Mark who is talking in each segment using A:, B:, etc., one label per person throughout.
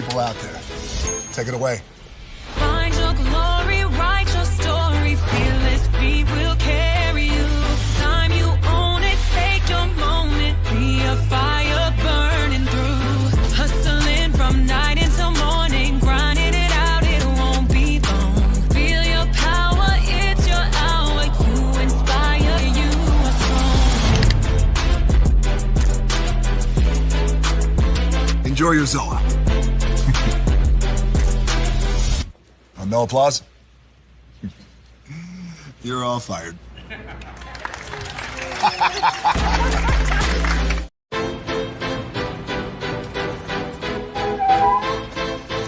A: people out there. Take it away.
B: Find your glory, write your story, fearless feet will carry you. Time you own it, take your moment, be a fire burning through. Hustling from night until morning, grinding it out, it won't be long. Feel your power, it's your hour, you inspire, you are strong.
A: Enjoy your Zoa. No applause? You're all fired.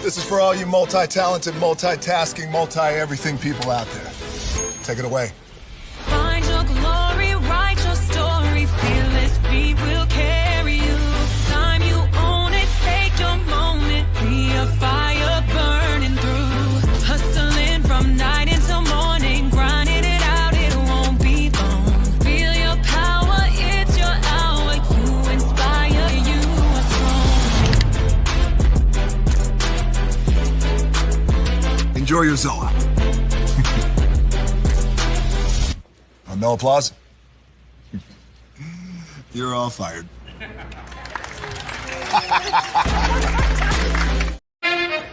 A: This is for all you multi-talented, multitasking, multi-everything people out there. Take it away.
B: Find your glory, write your story, fearless feet will carry you. Time you own it, take your moment, be a fire burning through. Hustling from night until morning, grinding it out, it won't be long. Feel your power, it's your hour, you inspire, you are strong.
A: Enjoy your Zoa. No applause? You're all fired.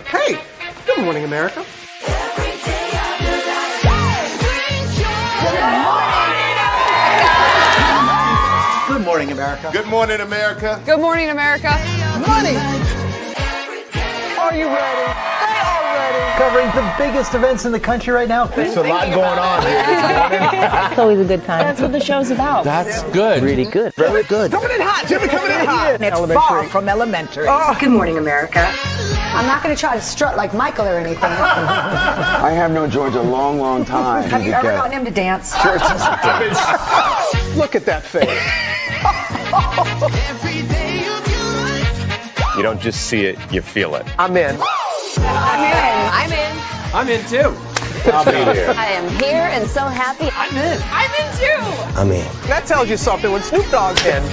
C: Hey, good morning, America. Good morning, America.
D: Good morning, America.
E: Good morning, America.
C: Money. Are you ready? They are ready. Covering the biggest events in the country right now.
D: There's a lot going on here this morning.
F: It's always a good time. That's what the show's about.
D: That's good.
C: Really good. Very good.
D: Coming in hot. Jimmy coming in hot.
C: It's far from elementary.
F: Good morning, America.
G: I'm not going to try to strut like Michael or anything.
H: I have known George a long, long time.
G: Have you ever gotten him to dance?
C: Look at that face.
I: You don't just see it, you feel it.
C: I'm in.
E: I'm in. I'm in.
C: I'm in too.
D: I'll be there.
F: I am here and so happy.
C: I'm in.
E: I'm in too.
H: I'm in.
C: That tells you something when Snoop Dogg's in.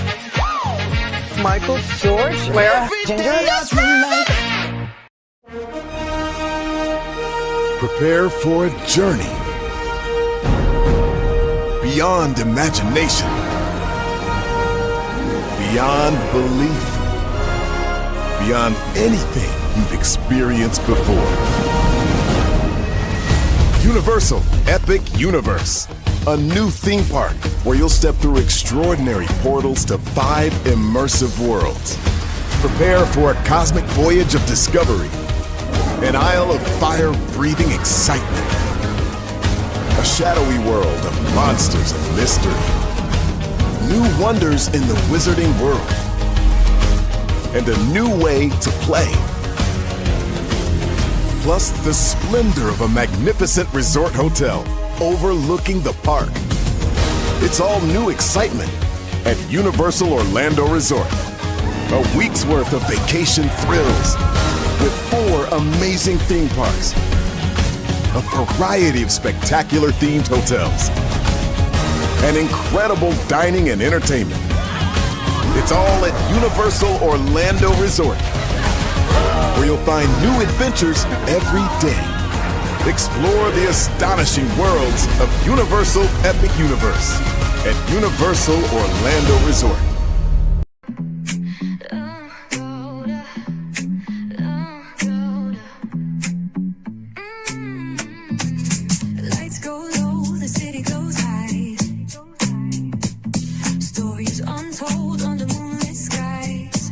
C: Michael, George, Lara, Ginger.
A: Prepare for a journey beyond imagination, beyond belief, beyond anything you've experienced before. Universal Epic Universe, a new theme park where you'll step through extraordinary portals to 5 immersive worlds. Prepare for a cosmic voyage of discovery, an isle of fire-breathing excitement, a shadowy world of monsters and mystery, new wonders in the wizarding world, and a new way to play. Plus the splendor of a magnificent resort hotel overlooking the park. It's all new excitement at Universal Orlando Resort. A week's worth of vacation thrills with 4 amazing theme parks, a variety of spectacular themed hotels, and incredible dining and entertainment. It's all at Universal Orlando Resort, where you'll find new adventures every day. Explore the astonishing worlds of Universal Epic Universe at Universal Orlando Resort.
B: Lights go low, the city goes high. Stories untold under moonlit skies.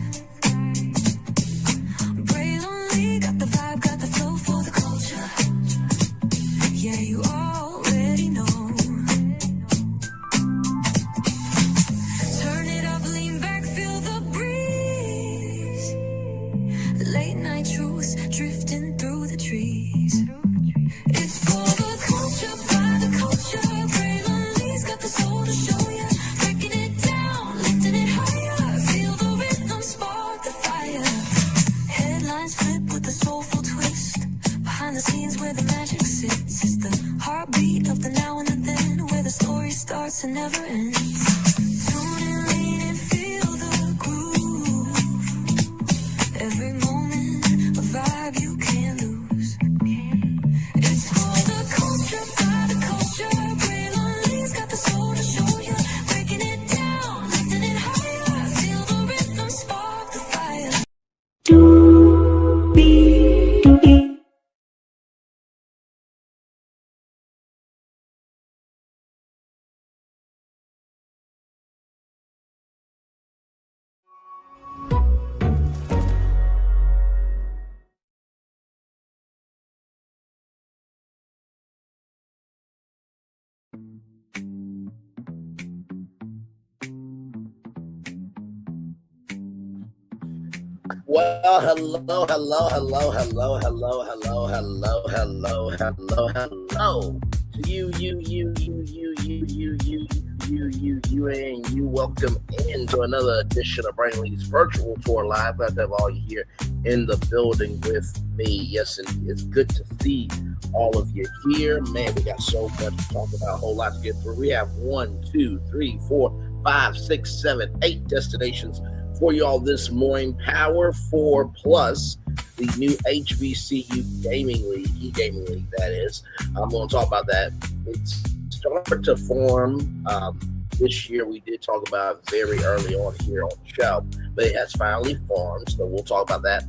B: Brave only, got the vibe, got the flow for the culture. Yeah, you already know. Turn it up, lean back, feel the breeze. Late night truths drifting through the trees. It's for the culture, by the culture. Braylon got the soul to show ya. Breaking it down, lifting it higher. Feel the rhythm, spark the fire. Headlines flip with a soulful twist. Behind the scenes where the magic sits. It's the heartbeat of the now and the then, where the story starts and never ends. Tune in, lean and feel the groove. Every moment of
J: Well, hello. You. Welcome into another edition of Brainley's Virtual Tour Live. Glad to have all you here in the building with me. Yes, and it's good to see all of you here. Man, we got so much to talk about, a whole lot to get through. We have 1, 2, 3, 4, 5, 6, 7, 8 destinations for you all this morning. Power 4 Plus, the new HBCU gaming league, e-gaming league that is. I'm going to talk about that. It's started to form this year. We did talk about it very early on here on the show, but it has finally formed, so we'll talk about that.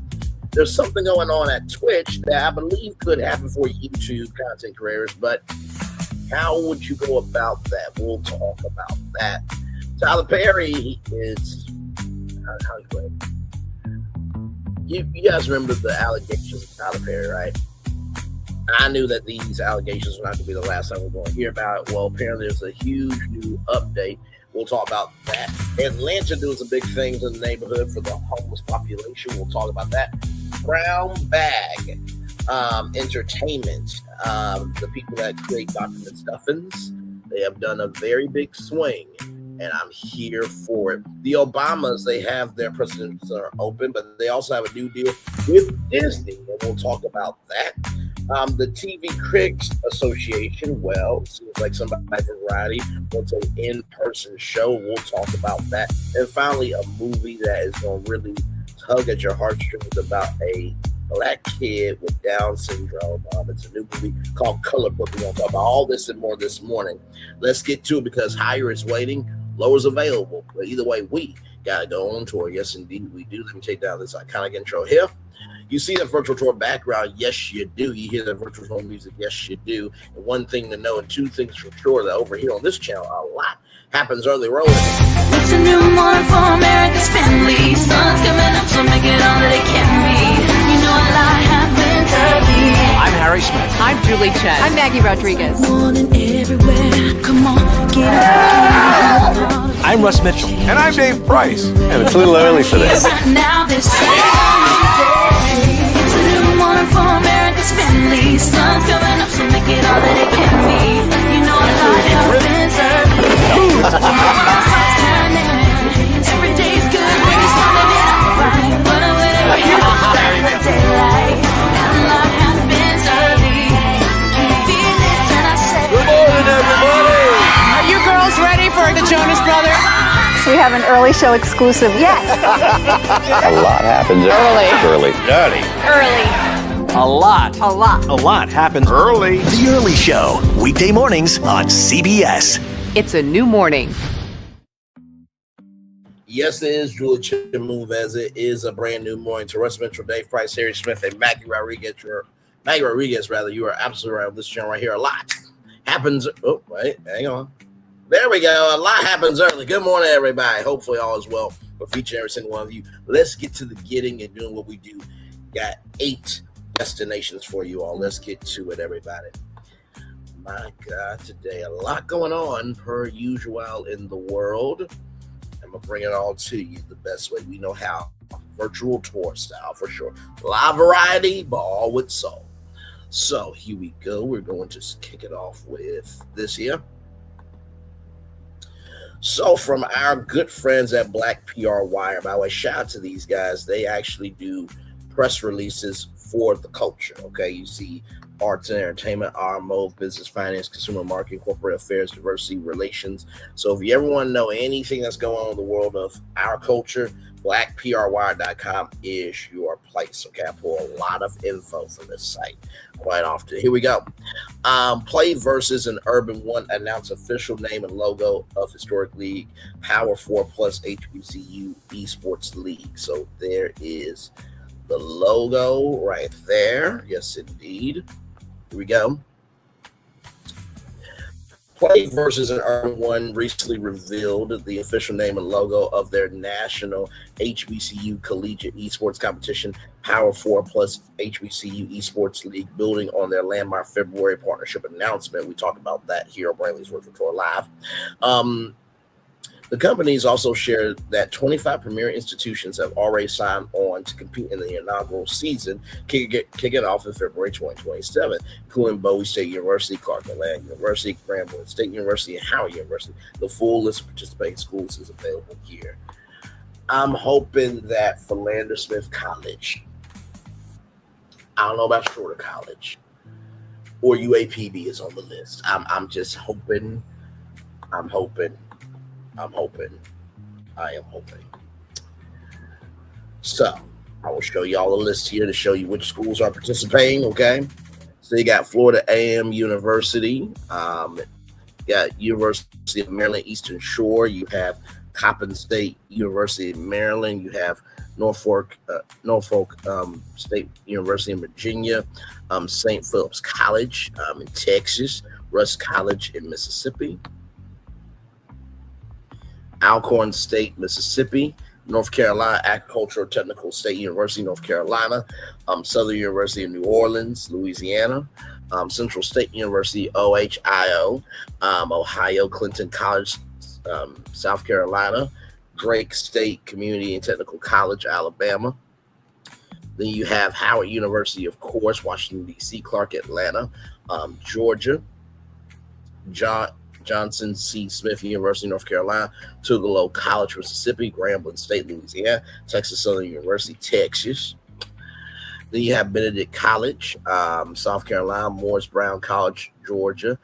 J: There's something going on at Twitch that I believe could happen for YouTube content creators, but how would you go about that? We'll talk about that. Tyler Perry is... You guys remember the allegations of Tyler Perry, right? I knew that these allegations were not going to be the last time we're going to hear about it. Well, apparently there's a huge new update. We'll talk about that. Atlanta doing some big things in the neighborhood for the homeless population. We'll talk about that. Brown Bag Entertainment, the people that create Dr McStuffins, they have done a very big swing, and I'm here for it. The Obamas, they have their presidents are open, but they also have a new deal with Disney, and we'll talk about that. The TV Critics Association, well, it seems like somebody from Variety wants an in-person show. We'll talk about that. And finally, a movie that is going to really tug at your heartstrings about a Black kid with Down syndrome. It's a new movie called Color Book. We're going to talk about all this and more this morning. Let's get to it, because higher is waiting, lower is available. But either way, we got to go on tour. Yes, indeed, we do. Let me take down this iconic intro here. You see the virtual tour background? Yes, you do. You hear the virtual tour music? Yes, you do. And one thing to know, and two things for sure, that over here on this channel, a lot happens early rolling.
B: It's a new morning for America's family. Sun's coming up, so make it all that it can be. You know a lot happens early.
C: I'm Harry Smith.
E: I'm Julie Chen. I'm Maggie Rodriguez.
B: Morning everywhere. Come on, get up.
C: I'm Russ Mitchell.
D: And I'm Dave Price.
I: And it's a little early for this.
B: Right now, this it's a new morning for America's family. Sun's coming up, so make it all that it can be. You know a lot happens early. Every day's good when you're starting it off right. But whenever you start the daylight, and a lot happens early. Can you feel it? And I say,
D: Good morning, everybody.
E: Are you girls ready for the Jonas Brothers?
G: We have an early show exclusive. Yes.
I: A lot happens early.
C: A lot.
E: A lot.
C: A lot happens
D: Early.
K: The Early Show, weekday mornings on CBS.
E: It's a new morning.
J: Yes, it is Julie Chen Move, as it is a brand new morning. To Russ Mitchell, Dave Price, Harry Smith, and Maggie Rodriguez. You are absolutely right on this channel right here. A lot happens. Oh, wait, hang on. There we go. A lot happens early. Good morning, everybody. Hopefully all is well with each and every single one of you. Let's get to the getting and doing what we do. Got 8 destinations for you all. Let's get to it, everybody. My God, today a lot going on per usual in the world. I'm gonna bring it all to you the best way we know how. Virtual tour style for sure. Live variety, but all with soul. So here we go. We're going to kick it off with this here. So from our good friends at Black PR Wire, by the way, shout out to these guys. They actually do press releases for the culture. Okay, you see arts and entertainment, RMO, business, finance, consumer marketing, corporate affairs, diversity, relations. So if you ever want to know anything that's going on in the world of our culture, blackprwire.com is your place. Okay, I pull a lot of info from this site quite often. Here we go. Play Versus and Urban One announce official name and logo of Historic League Power 4 Plus HBCU Esports League. So there is the logo right there. Yes, indeed. Here we go. Play Versus and Urban One recently revealed the official name and logo of their national HBCU collegiate esports competition, Power 4 Plus HBCU Esports League, building on their landmark February partnership announcement. We talked about that here on Brainley's Virtual Tour Live. The companies also shared that 25 premier institutions have already signed on to compete in the inaugural season, kicking off in February 2027, including Bowie State University, Clark Atlanta University, Grambling State University, and Howard University. The full list of participating schools is available here. I'm hoping that Philander Smith College, I don't know about Schroeder College, or UAPB is on the list. I'm just hoping. I am hoping. So I will show you all the list here to show you which schools are participating. Okay, so you got Florida A&M University, you got University of Maryland Eastern Shore, you have Coppin State University of Maryland, you have Norfolk State University in Virginia, St. Philip's College in Texas, Rusk College in Mississippi, Alcorn State, Mississippi, North Carolina Agricultural Technical State University, North Carolina, Southern University of New Orleans, Louisiana, Central State University, OHIO, Ohio Clinton College, South Carolina, Drake State Community and Technical College, Alabama. Then you have Howard University, of course, Washington, D.C., Clark, Atlanta, Georgia, Johnson C. Smith University, North Carolina, Tougaloo College, Mississippi, Grambling State, Louisiana, Texas Southern University, Texas. Then you have Benedict College, South Carolina, Morris Brown College, Georgia,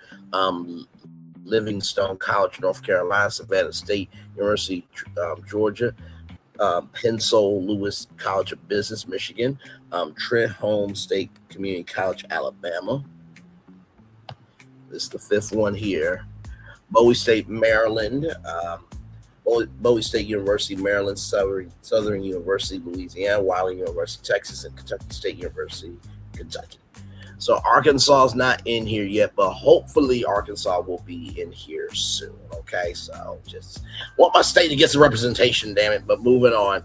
J: Livingstone College, North Carolina, Savannah State University, Georgia, Pensole Lewis College of Business, Michigan, Trent Holmes State Community College, Alabama. This is the fifth one here. Bowie State, Maryland, Bowie State University, Maryland, Southern University, Louisiana, Wiley University, Texas, and Kentucky State University, Kentucky. So Arkansas is not in here yet, but hopefully Arkansas will be in here soon. Okay, so just want my state to get some representation, damn it. But moving on,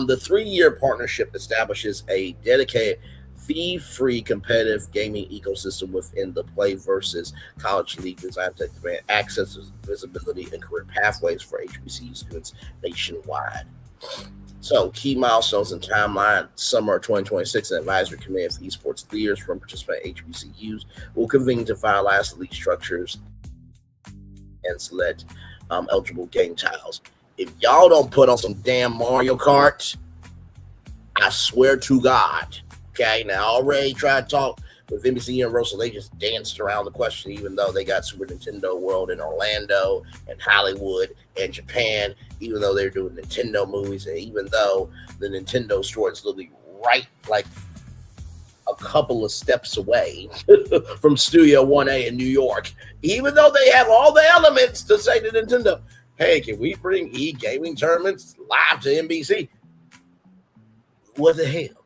J: the 3-year partnership establishes a dedicated fee-free competitive gaming ecosystem within the Play versus College League designed to expand access, visibility, and career pathways for HBCU students nationwide. So, key milestones and timeline: summer 2026, an advisory committee of esports leaders from participating HBCUs will convene to finalize the league structures and select eligible game tiles. If y'all don't put on some damn Mario Kart, I swear to God. Okay, now I already tried to talk with NBC Universal. They just danced around the question, even though they got Super Nintendo World in Orlando and Hollywood and Japan, even though they're doing Nintendo movies, and even though the Nintendo store is literally right like a couple of steps away from Studio 1A in New York, even though they have all the elements to say to Nintendo, hey, can we bring e-gaming tournaments live to NBC? What the hell?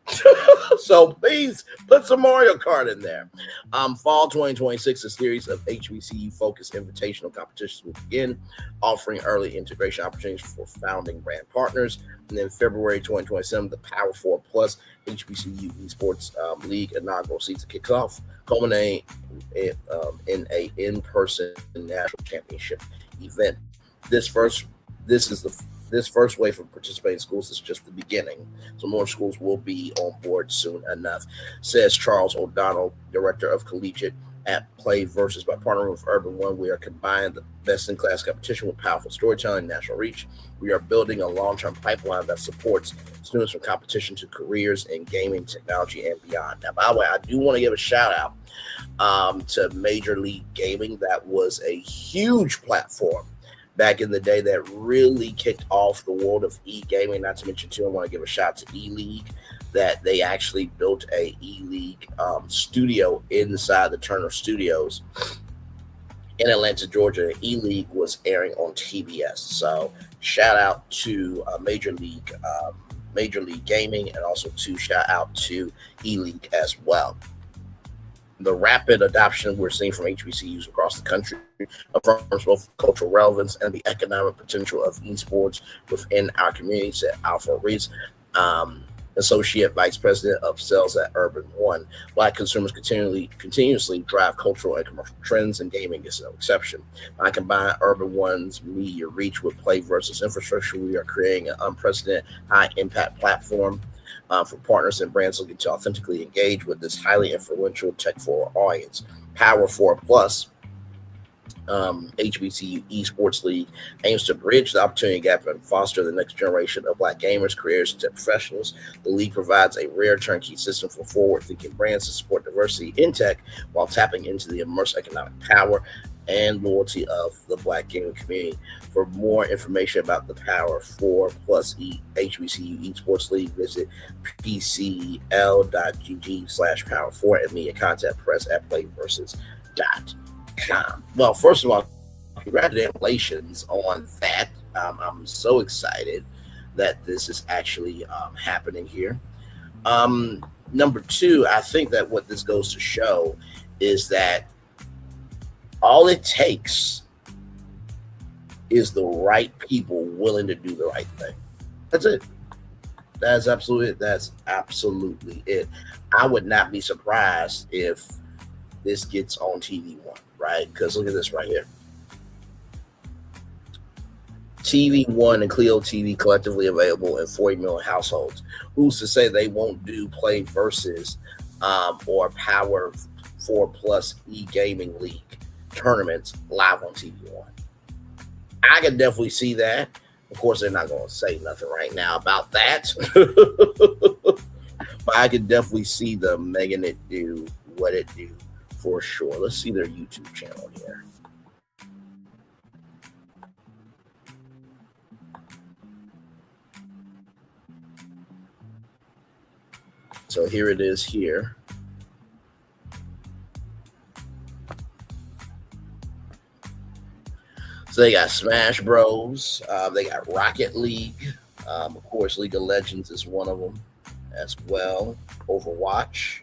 J: So please put some Mario Kart in there. Fall 2026, a series of HBCU-focused invitational competitions will begin, offering early integration opportunities for founding brand partners. And then February 2027, the Power 4 Plus HBCU Esports League inaugural season kicks off, culminating in a in-person national championship event. This first wave of participating schools is just the beginning, so more schools will be on board soon enough, says Charles O'Donnell, director of collegiate at Play Versus. By partnering with Urban One, we are combining the best-in-class competition with powerful storytelling and national reach. We are building a long-term pipeline that supports students from competition to careers in gaming, technology, and beyond. Now, by the way, I do want to give a shout-out to Major League Gaming. That was a huge platform back in the day that really kicked off the world of e-gaming. Not to mention, too, I want to give a shout to E-League, that they actually built a E-League studio inside the Turner Studios in Atlanta, Georgia. E-League was airing on TBS. So shout out to Major League Gaming, and also to shout out to E-League as well. The rapid adoption we're seeing from HBCUs across the country affirms both cultural relevance and the economic potential of esports within our community, said Alpha Reese. Associate Vice President of Sales at Urban One. Black consumers continuously drive cultural and commercial trends, and gaming is no exception. By combining Urban One's media reach with Play versus infrastructure, we are creating an unprecedented high-impact platform for partners and brands looking to authentically engage with this highly influential tech-forward audience. Power 4 Plus, HBCU Esports League, aims to bridge the opportunity gap and foster the next generation of Black gamers, creators, and tech professionals. The league provides a rare turnkey system for forward-thinking brands to support diversity in tech while tapping into the immense economic power and loyalty of the Black gaming community. For more information about the Power 4 Plus HBCU Esports League, visit pcl.gg/power4 and media contact press at playversus.com. Well, first of all, congratulations on that. I'm so excited that this is actually happening here. Number two, I think that what this goes to show is that all it takes is the right people willing to do the right thing. That's it. That's absolutely it. I would not be surprised if this gets on TV One, right? Because look at this right here. TV One and Clio TV collectively available in 40 million households. Who's to say they won't do Play Versus or Power 4 Plus e-gaming league tournaments live on TV One? I can definitely see that. Of course, they're not going to say nothing right now about that. But I can definitely see them making it do what it do for sure. Let's see their YouTube channel here. So here it is here. So they got Smash Bros. They got Rocket League. Of course, League of Legends is one of them as well. Overwatch.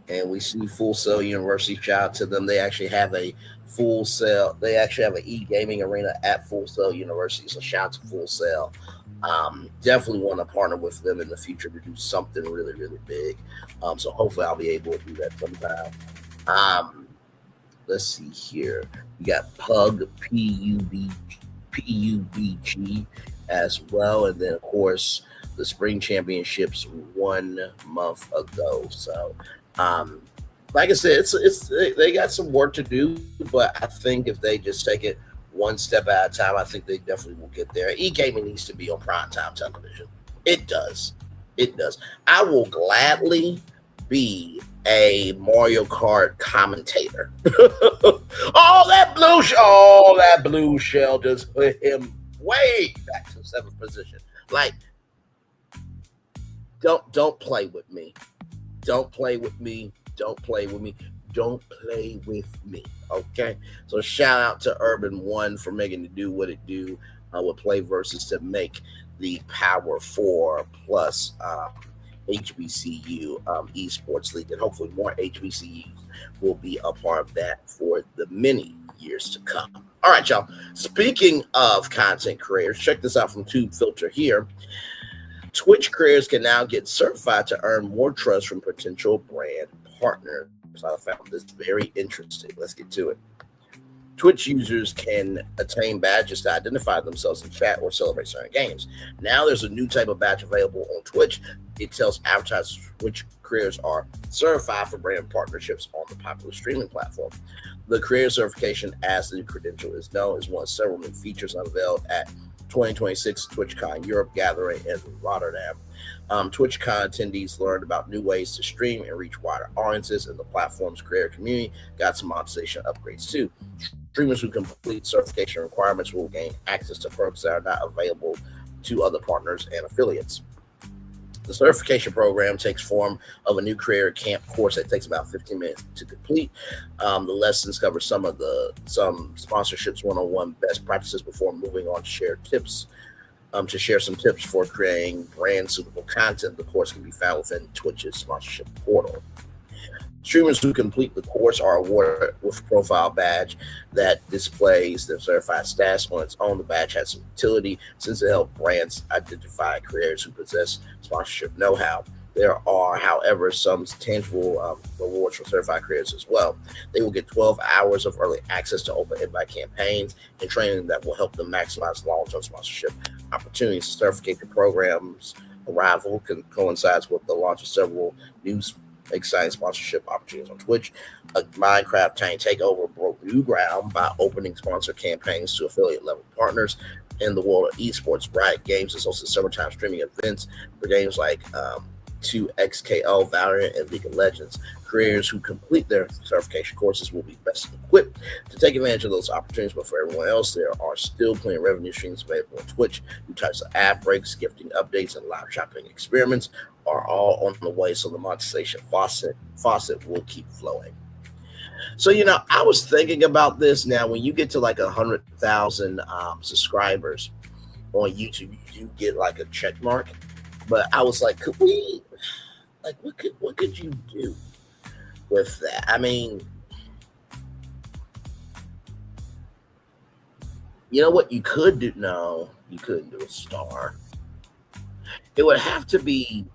J: And we see Full Sail University. Shout out to them. They actually have a Full Sail. They actually have an e-gaming arena at Full Sail University. So shout out to Full Sail. Definitely want to partner with them in the future to do something really, really big. So hopefully I'll be able to do that sometime. Let's see here. We got Pug, PUBG as well. And then, of course, the Spring Championships 1 month ago. So, like I said, they got some work to do, but I think if they just take it one step at a time, I think they definitely will get there. E-gaming needs to be on primetime television. It does. It does. I will gladly be a Mario Kart commentator. that blue shell just put him way back to 7th position. Like, don't play with me. Don't play with me. Don't play with me. Don't play with me. Okay. So shout out to Urban One for making it do what it do with Play Versus to make the Power 4 Plus HBCU Esports League, and hopefully more HBCUs will be a part of that for the many years to come. All right, y'all. Speaking of content creators, check this out from Tube Filter here. Twitch creators can now get certified to earn more trust from potential brand partners. So I found this very interesting. Let's get to it. Twitch users can attain badges to identify themselves in chat or celebrate certain games. Now there's a new type of badge available on Twitch. It tells advertisers which creators are certified for brand partnerships on the popular streaming platform. The creator certification, as the new credential is known, is one of several new features unveiled at 2026 TwitchCon Europe gathering in Rotterdam. TwitchCon attendees learned about new ways to stream and reach wider audiences, and the platform's creator community got some monetization upgrades too. Streamers who complete certification requirements will gain access to perks that are not available to other partners and affiliates. The certification program takes form of a new creator camp course that takes about 15 minutes to complete. The lessons cover some sponsorships, one-on-one best practices before moving on to share tips. To share some tips for creating brand suitable content. The course can be found within Twitch's sponsorship portal. Streamers who complete the course are awarded with a profile badge that displays their certified status on its own. The badge has some utility since it helps brands identify creators who possess sponsorship know-how. There are, however, some tangible rewards for certified creators as well. They will get 12 hours of early access to open invite campaigns and training that will help them maximize long-term sponsorship opportunities. Certification programs arrival coincides with the launch of several new exciting sponsorship opportunities on Twitch. A Minecraft Tank Takeover broke new ground by opening sponsor campaigns to affiliate level partners in the world of esports. Riot Games has hosted summertime streaming events for games like 2XKO, Valorant, and League of Legends. Creators who complete their certification courses will be best equipped to take advantage of those opportunities, but for everyone else, there are still plenty of revenue streams available on Twitch. New types of ad breaks, gifting updates, and live shopping experiments are all on the way, so the monetization faucet will keep flowing. So, I was thinking about this. Now, when you get to like 100,000 subscribers on YouTube, you get like a check mark. But I was like, could we, like, what could you do with that? I mean, you know what you could do? No, you couldn't do a star. It would have to be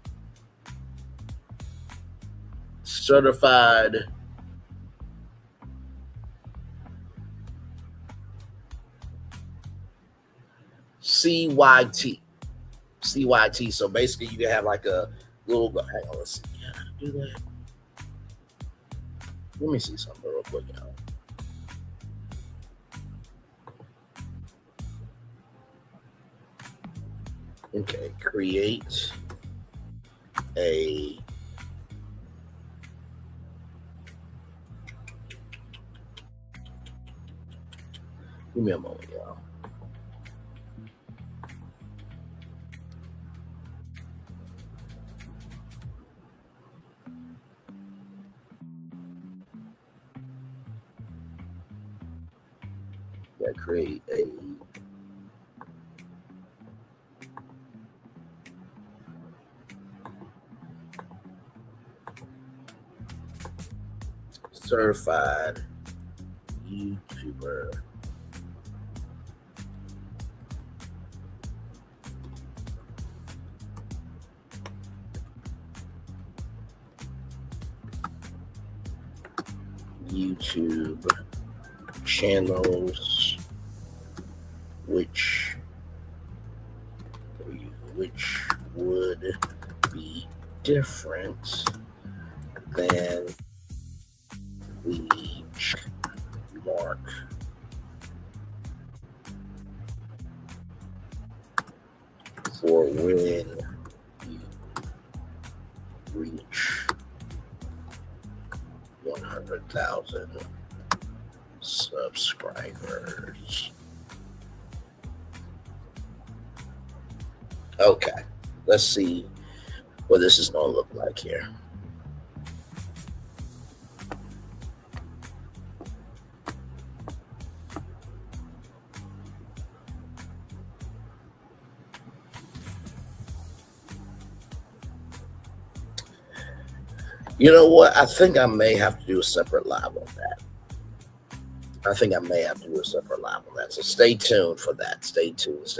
J: certified CYT. So basically, you can have like a little. Hang on, let's see. Can I do that? Let me see something real quick, y'all. Okay, create a give me a moment, y'all. Create a certified YouTuber YouTube channels which would be different than the mark for when you reach 100,000 subscribers. Okay, let's see what this is going to look like here. You know what? I think I may have to do a separate live on that. So stay tuned for that. Stay tuned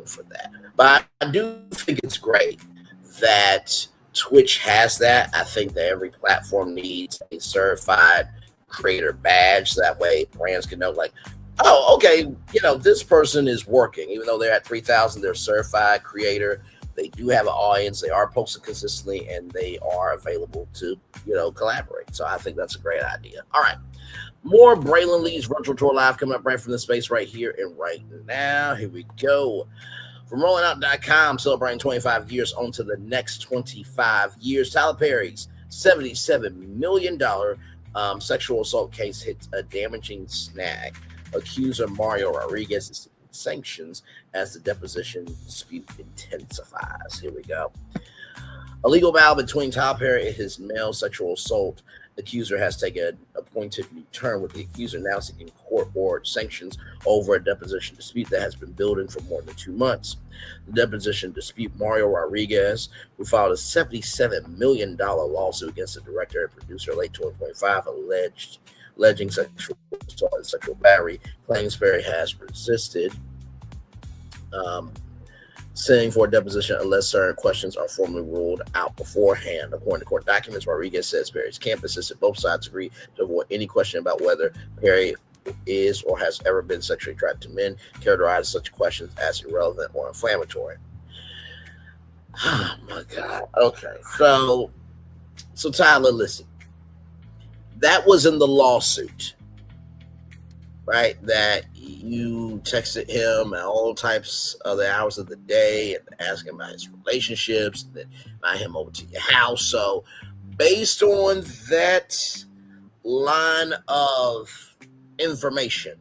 J: for that. But I do think it's great that Twitch has that. I think that every platform needs a certified creator badge. So that way brands can know, like, oh, okay, this person is working. Even though they're at 3,000, they're a certified creator. They do have an audience. They are posting consistently, and they are available to, collaborate. So I think that's a great idea. All right. More Braylon Lee's virtual tour live coming up right from the space right here and right now. Here we go. From rollingout.com, celebrating 25 years on to the next 25 years. Tyler Perry's $77 million sexual assault case hits a damaging snag. Accuser Mario Rodriguez is sanctions as the deposition dispute intensifies. Here we go. A legal battle between Tyler Perry and his male sexual assault The accuser has taken a pointed new turn, with the accuser now seeking court board sanctions over a deposition dispute that has been building for more than 2 months. The deposition dispute Mario Rodriguez, who filed a $77 million lawsuit against the director and producer late 2025, alleging sexual assault and sexual battery, claims Perry has resisted sitting for a deposition unless certain questions are formally ruled out beforehand. According to court documents, Rodriguez says Perry's camp insisted both sides agree to avoid any question about whether Perry is or has ever been sexually attracted to men, characterized such questions as irrelevant or inflammatory. Oh my God. Okay. So Tyler, listen. That was in the lawsuit, right? That you texted him at all types of the hours of the day and asked him about his relationships, and then invite him over to your house. So based on that line of information,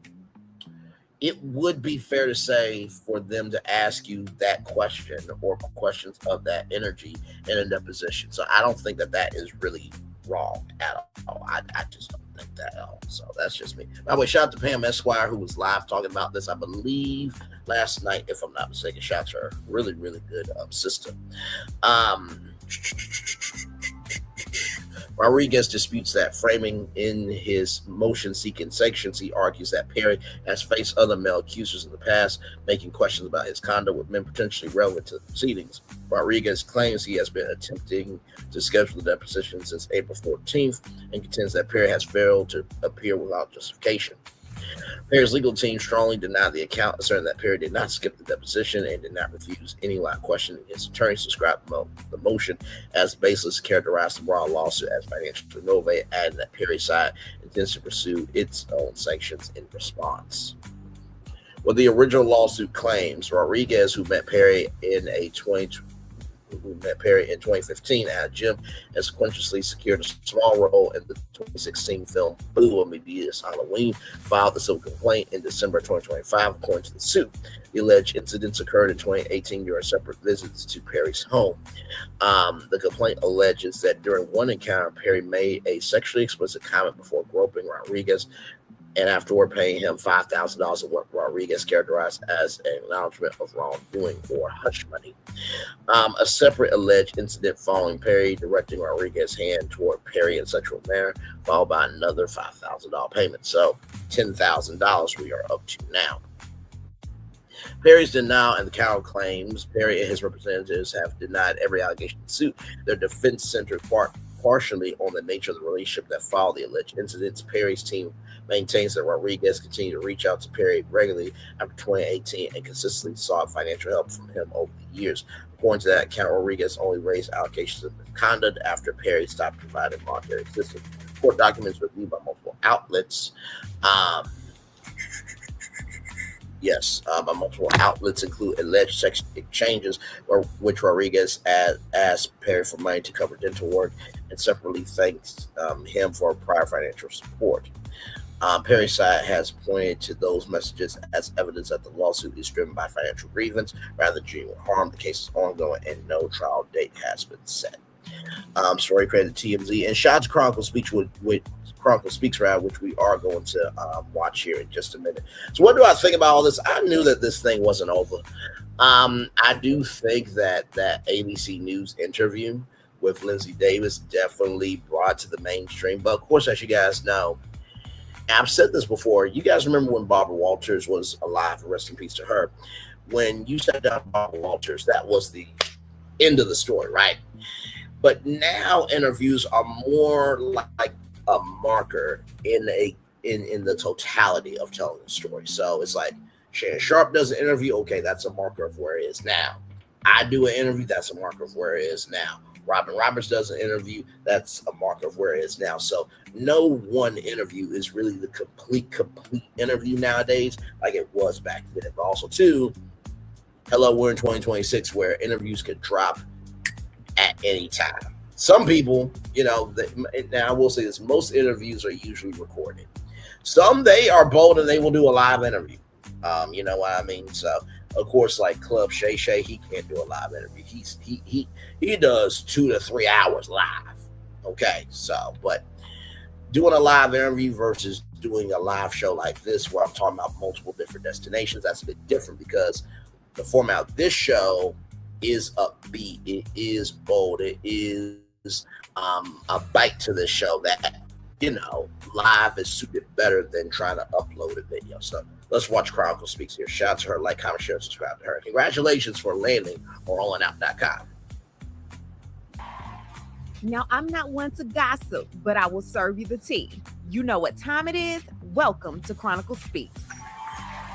J: it would be fair to say for them to ask you that question or questions of that energy in a deposition. So I don't think that is really wrong at all. I just don't think that at all. So that's just me. By the way, shout out to Pam Esquire, who was live talking about this, I believe, last night, if I'm not mistaken. Shout out to her. Really, really good sister. Rodriguez disputes that, framing in his motion-seeking sanctions. He argues that Perry has faced other male accusers in the past, making questions about his conduct with men potentially relevant to the proceedings. Rodriguez claims he has been attempting to schedule the deposition since April 14th and contends that Perry has failed to appear without justification. Perry's legal team strongly denied the account, asserting that Perry did not skip the deposition and did not refuse any line of questioning. His attorneys described the motion as baseless, characterized the broad lawsuit as financially motivated, adding that Perry's side intends to pursue its own sanctions in response. Well, the original lawsuit claims Rodriguez, who met Perry in 2015 at a gym, and sequentially secured a small role in the 2016 film Boo, a Medea's Halloween, filed the civil complaint in December 2025. According to the suit, the alleged incidents occurred in 2018 during separate visits to Perry's home. The complaint alleges that during one encounter, Perry made a sexually explicit comment before groping Rodriguez, and afterward paying him $5,000 of what Rodriguez characterized as an acknowledgement of wrongdoing or hush money. A separate alleged incident following Perry directing Rodriguez's hand toward Perry in sexual manner, followed by another $5,000 payment. So $10,000 we are up to now. Perry's denial and the counter claims Perry and his representatives have denied every allegation in the suit. Their defense centered partially on the nature of the relationship that followed the alleged incidents. Perry's team maintains that Rodriguez continued to reach out to Perry regularly after 2018 and consistently sought financial help from him over the years. According to that account, Rodriguez only raised allegations of misconduct after Perry stopped providing monetary assistance. Court documents reviewed by multiple outlets. By multiple outlets include alleged sex exchanges which Rodriguez asked Perry for money to cover dental work and separately thanked him for prior financial support. Perry's side has pointed to those messages as evidence that the lawsuit is driven by financial grievance rather than genuine harm. The case is ongoing and no trial date has been set. Story credited TMZ and shout out to Chronicle Speaks with Chronicle Speaks Round, which we are going to watch here in just a minute. So what do I think about all this? I knew that this thing wasn't over. I do think that ABC News interview with Lindsay Davis definitely brought to the mainstream. But of course, as you guys know, I've said this before. You guys remember when Barbara Walters was alive, rest in peace to her. When you sat down Barbara Walters, that was the end of the story, right? But now interviews are more like a marker in the totality of telling the story. So it's like Shannon Sharp does an interview, okay, that's a marker of where it is now. I do an interview, that's a marker of where it is now. Robin Roberts does an interview, that's a marker of where it is now. So no one interview is really the complete interview nowadays like it was back then. But also, too, hello, we're in 2026 where interviews could drop at any time. Some people, now I will say this, most interviews are usually recorded. Some, they are bold and they will do a live interview. You know what I mean? So, of course, like Club Shay Shay, he can't do a live interview. He does 2 to 3 hours live. Okay, so, but doing a live interview versus doing a live show like this where I'm talking about multiple different destinations, that's a bit different because the format of this show is upbeat, it is bold, it is a bite to the show that, you know, live is suited better than trying to upload a video. So let's watch Chronicle Speaks here. Shout out to her, like, comment, share, subscribe to her. Congratulations for landing on allandout.com.
L: Now, I'm not one to gossip, but I will serve you the tea. You know what time it is. Welcome to Chronicle Speaks.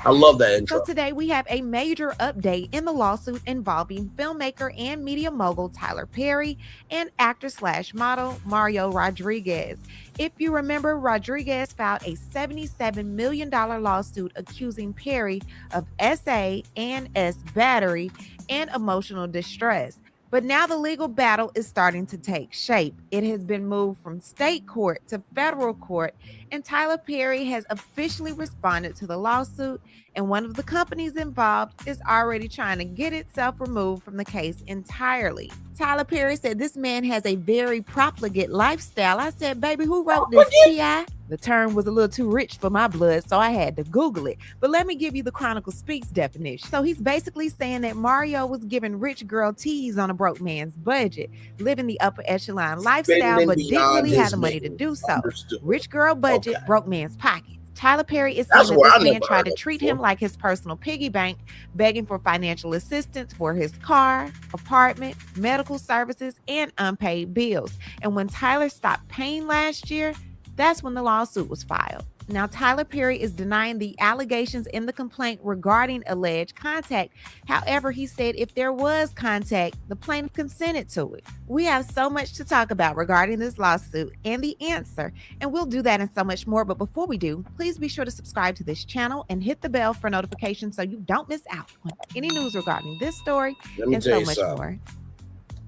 J: I love that intro.
L: So today we have a major update in the lawsuit involving filmmaker and media mogul Tyler Perry and actor/model Mario Rodriguez. If you remember, Rodriguez filed a $77 million lawsuit accusing Perry of SA and S battery and emotional distress. But now the legal battle is starting to take shape. It has been moved from state court to federal court, and Tyler Perry has officially responded to the lawsuit, and one of the companies involved is already trying to get itself removed from the case entirely. Tyler Perry said this man has a very profligate lifestyle. I said, baby, who wrote this, T.I.? The term was a little too rich for my blood, so I had to Google it. But let me give you the Chronicle Speaks definition. So he's basically saying that Mario was giving rich girl teas on a broke man's budget, living the upper echelon lifestyle, but didn't really have the money to do so.
J: Understood.
L: Rich girl budget, broke man's pocket. Tyler Perry is saying that this man tried to treat him like his personal piggy bank, begging for financial assistance for his car, apartment, medical services, and unpaid bills. And when Tyler stopped paying last year, that's when the lawsuit was filed. Now, Tyler Perry is denying the allegations in the complaint regarding alleged contact. However, he said if there was contact, the plaintiff consented to it. We have so much to talk about regarding this lawsuit and the answer, and we'll do that and so much more. But before we do, please be sure to subscribe to this channel and hit the bell for notifications so you don't miss out on any news regarding this story and so much more.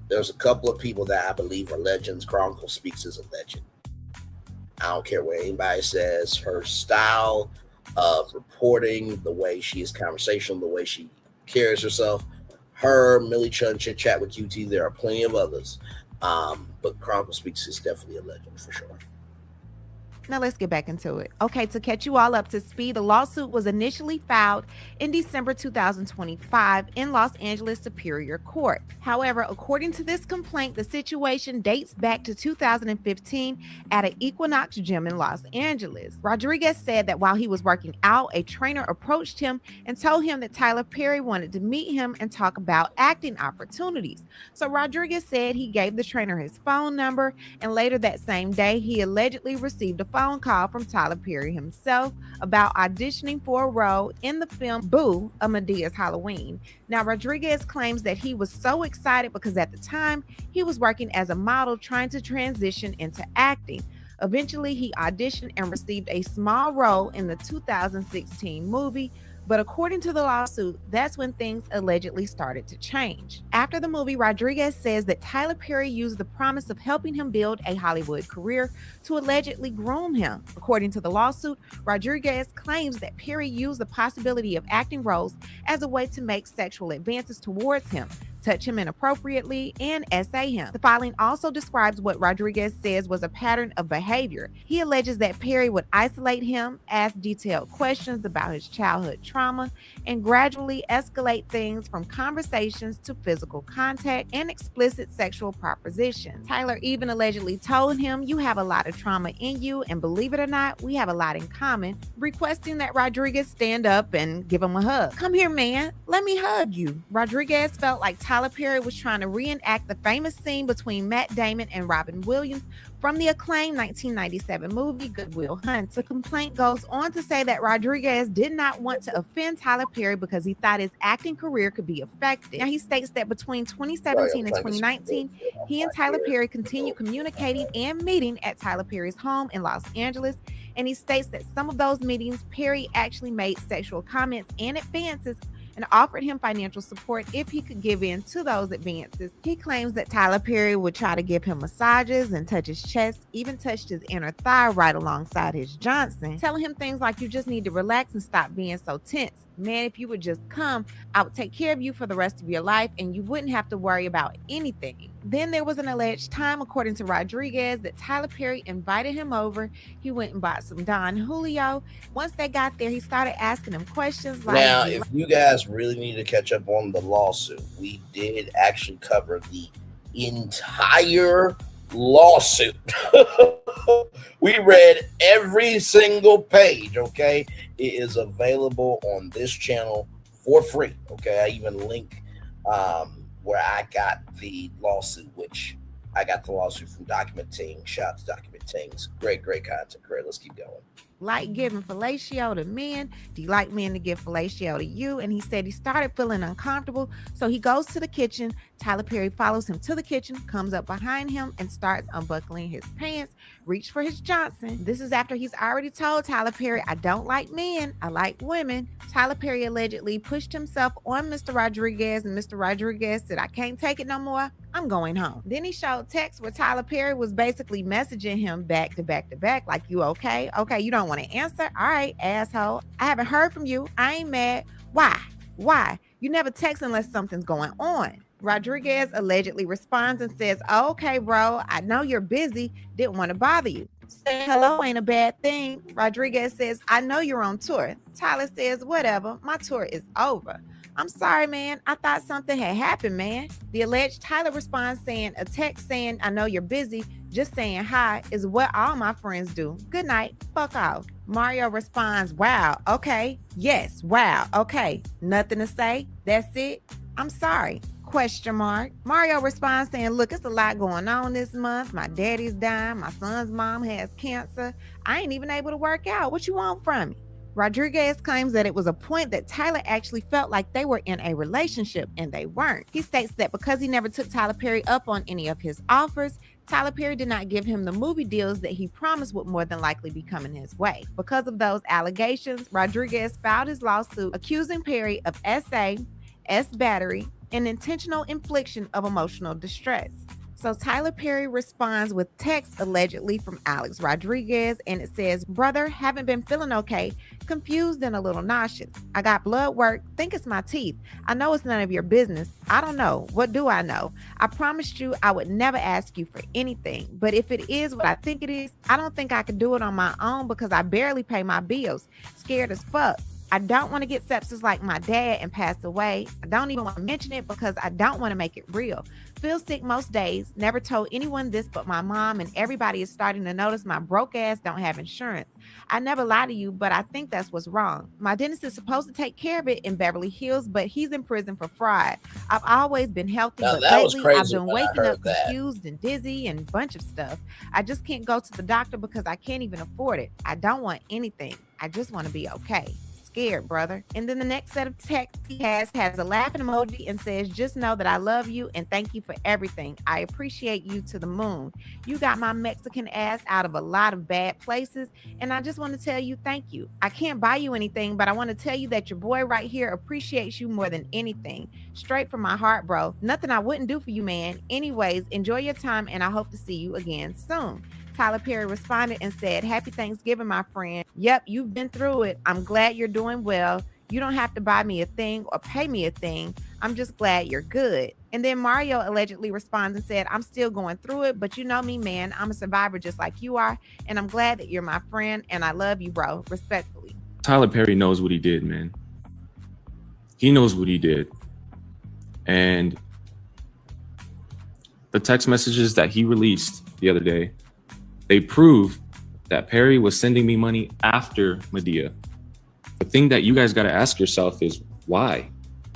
J: There's a couple of people that I believe are legends. Chronicle Speaks is a legend. I don't care what anybody says. Her style of reporting, the way she is conversational, the way she carries herself, her, Millie Chun, Chit Chat with QT, there are plenty of others. But Chronicle Speaks is definitely a legend for sure.
L: Now let's get back into it. Okay, to catch you all up to speed, the lawsuit was initially filed in December 2025 in Los Angeles Superior Court. However, according to this complaint, the situation dates back to 2015 at an Equinox gym in Los Angeles. Rodriguez said that while he was working out, a trainer approached him and told him that Tyler Perry wanted to meet him and talk about acting opportunities. So Rodriguez said he gave the trainer his phone number, and later that same day, he allegedly received a phone call from Tyler Perry himself about auditioning for a role in the film Boo, A Medea's Halloween. Now, Rodriguez claims that he was so excited because at the time he was working as a model trying to transition into acting. Eventually, he auditioned and received a small role in the 2016 movie. But according to the lawsuit, that's when things allegedly started to change. After the movie, Rodriguez says that Tyler Perry used the promise of helping him build a Hollywood career to allegedly groom him. According to the lawsuit, Rodriguez claims that Perry used the possibility of acting roles as a way to make sexual advances towards him, touch him inappropriately, and essay him. The filing also describes what Rodriguez says was a pattern of behavior. He alleges that Perry would isolate him, ask detailed questions about his childhood trauma, and gradually escalate things from conversations to physical contact and explicit sexual propositions. Tyler even allegedly told him, "You have a lot of trauma in you, and believe it or not, we have a lot in common," requesting that Rodriguez stand up and give him a hug. "Come here, man. Let me hug you." Rodriguez felt like Tyler Perry was trying to reenact the famous scene between Matt Damon and Robin Williams from the acclaimed 1997 movie Good Will Hunting. The complaint goes on to say that Rodriguez did not want to offend Tyler Perry because he thought his acting career could be affected. Now, he states that between 2017 and 2019, he and Tyler Perry continued communicating and meeting at Tyler Perry's home in Los Angeles. And he states that some of those meetings, Perry actually made sexual comments and advances and offered him financial support if he could give in to those advances. He claims that Tyler Perry would try to give him massages and touch his chest, even touched his inner thigh right alongside his Johnson, telling him things like, "You just need to relax and stop being so tense." Man, if you would just come, I would take care of you for the rest of your life and you wouldn't have to worry about anything. Then there was an alleged time, according to Rodriguez, that Tyler Perry invited him over. He went and bought some Don Julio. Once they got there, he started asking him questions like,
J: now, if you guys really need to catch up on the lawsuit, we did actually cover the entire lawsuit. We read every single page, okay? It is available on this channel for free, okay? I even link where I got the lawsuit, which I got the lawsuit from Document Ting. Shout out to Document Ting. It's great content. Great. Let's keep going.
L: like giving fellatio to men? Do you like men to give fellatio to you? And he said he started feeling uncomfortable. So he goes to the kitchen. Tyler Perry follows him to the kitchen, comes up behind him and starts unbuckling his pants, reach for his Johnson. This is after he's already told Tyler Perry, I don't like men, I like women. Tyler Perry allegedly pushed himself on Mr. Rodriguez, and Mr. Rodriguez said, I can't take it no more. I'm going home. Then he showed text where Tyler Perry was basically messaging him back to back to back, like, you okay? Okay, you don't want to answer? All right, asshole. I haven't heard from you. I ain't mad. Why? You never text unless something's going on. Rodriguez allegedly responds and says, oh, okay, bro, I know you're busy. Didn't want to bother you. Saying hello ain't a bad thing. Rodriguez says, I know you're on tour. Tyler says, whatever, my tour is over. I'm sorry, man. I thought something had happened, man. The alleged Tyler responds saying, a text saying, I know you're busy, just saying hi is what all my friends do. Good night. Fuck off. Mario responds, wow, okay. Yes, wow, okay. Nothing to say? That's it? I'm sorry. Question mark. Mario responds saying, look, it's a lot going on this month. My daddy's dying. My son's mom has cancer. I ain't even able to work out. What you want from me? Rodriguez claims that it was a point that Tyler actually felt like they were in a relationship, and they weren't. He states that because he never took Tyler Perry up on any of his offers, Tyler Perry did not give him the movie deals that he promised would more than likely be coming his way. Because of those allegations, Rodriguez filed his lawsuit accusing Perry of SA, battery, and intentional infliction of emotional distress. So Tyler Perry responds with text allegedly from Alex Rodriguez, and it says, brother, haven't been feeling okay, confused and a little nauseous. I got blood work, think it's my teeth. I know it's none of your business. I don't know. What do I know? I promised you I would never ask you for anything, but if it is what I think it is, I don't think I could do it on my own because I barely pay my bills. Scared as fuck. I don't want to get sepsis like my dad and pass away. I don't even want to mention it because I don't want to make it real. Feel sick most days. Never told anyone this but my mom, and everybody is starting to notice my broke ass don't have insurance. I never lie to you, but I think that's what's wrong. My dentist is supposed to take care of it in Beverly Hills, but he's in prison for fraud. I've always been healthy, but lately I've been waking up confused and dizzy and a bunch of stuff. I just can't go to the doctor because I can't even afford it. I don't want anything. I just want to be okay. Scared, brother. And then the next set of texts he has a laughing emoji and says, just know that I love you and thank you for everything. I appreciate you to the moon. You got my Mexican ass out of a lot of bad places, and I just want to tell you thank you. I can't buy you anything, but I want to tell you that your boy right here appreciates you more than anything. Straight from my heart, bro. Nothing I wouldn't do for you, man. Anyways, enjoy your time, and I hope to see you again soon. Tyler Perry responded and said, happy Thanksgiving, my friend. Yep, you've been through it. I'm glad you're doing well. You don't have to buy me a thing or pay me a thing. I'm just glad you're good. And then Mario allegedly responds and said, I'm still going through it, but you know me, man. I'm a survivor just like you are. And I'm glad that you're my friend and I love you, bro. Respectfully.
M: Tyler Perry knows what he did, man. He knows what he did. And the text messages that he released the other day, they prove that Perry was sending me money after Madea. The thing that you guys got to ask yourself is why?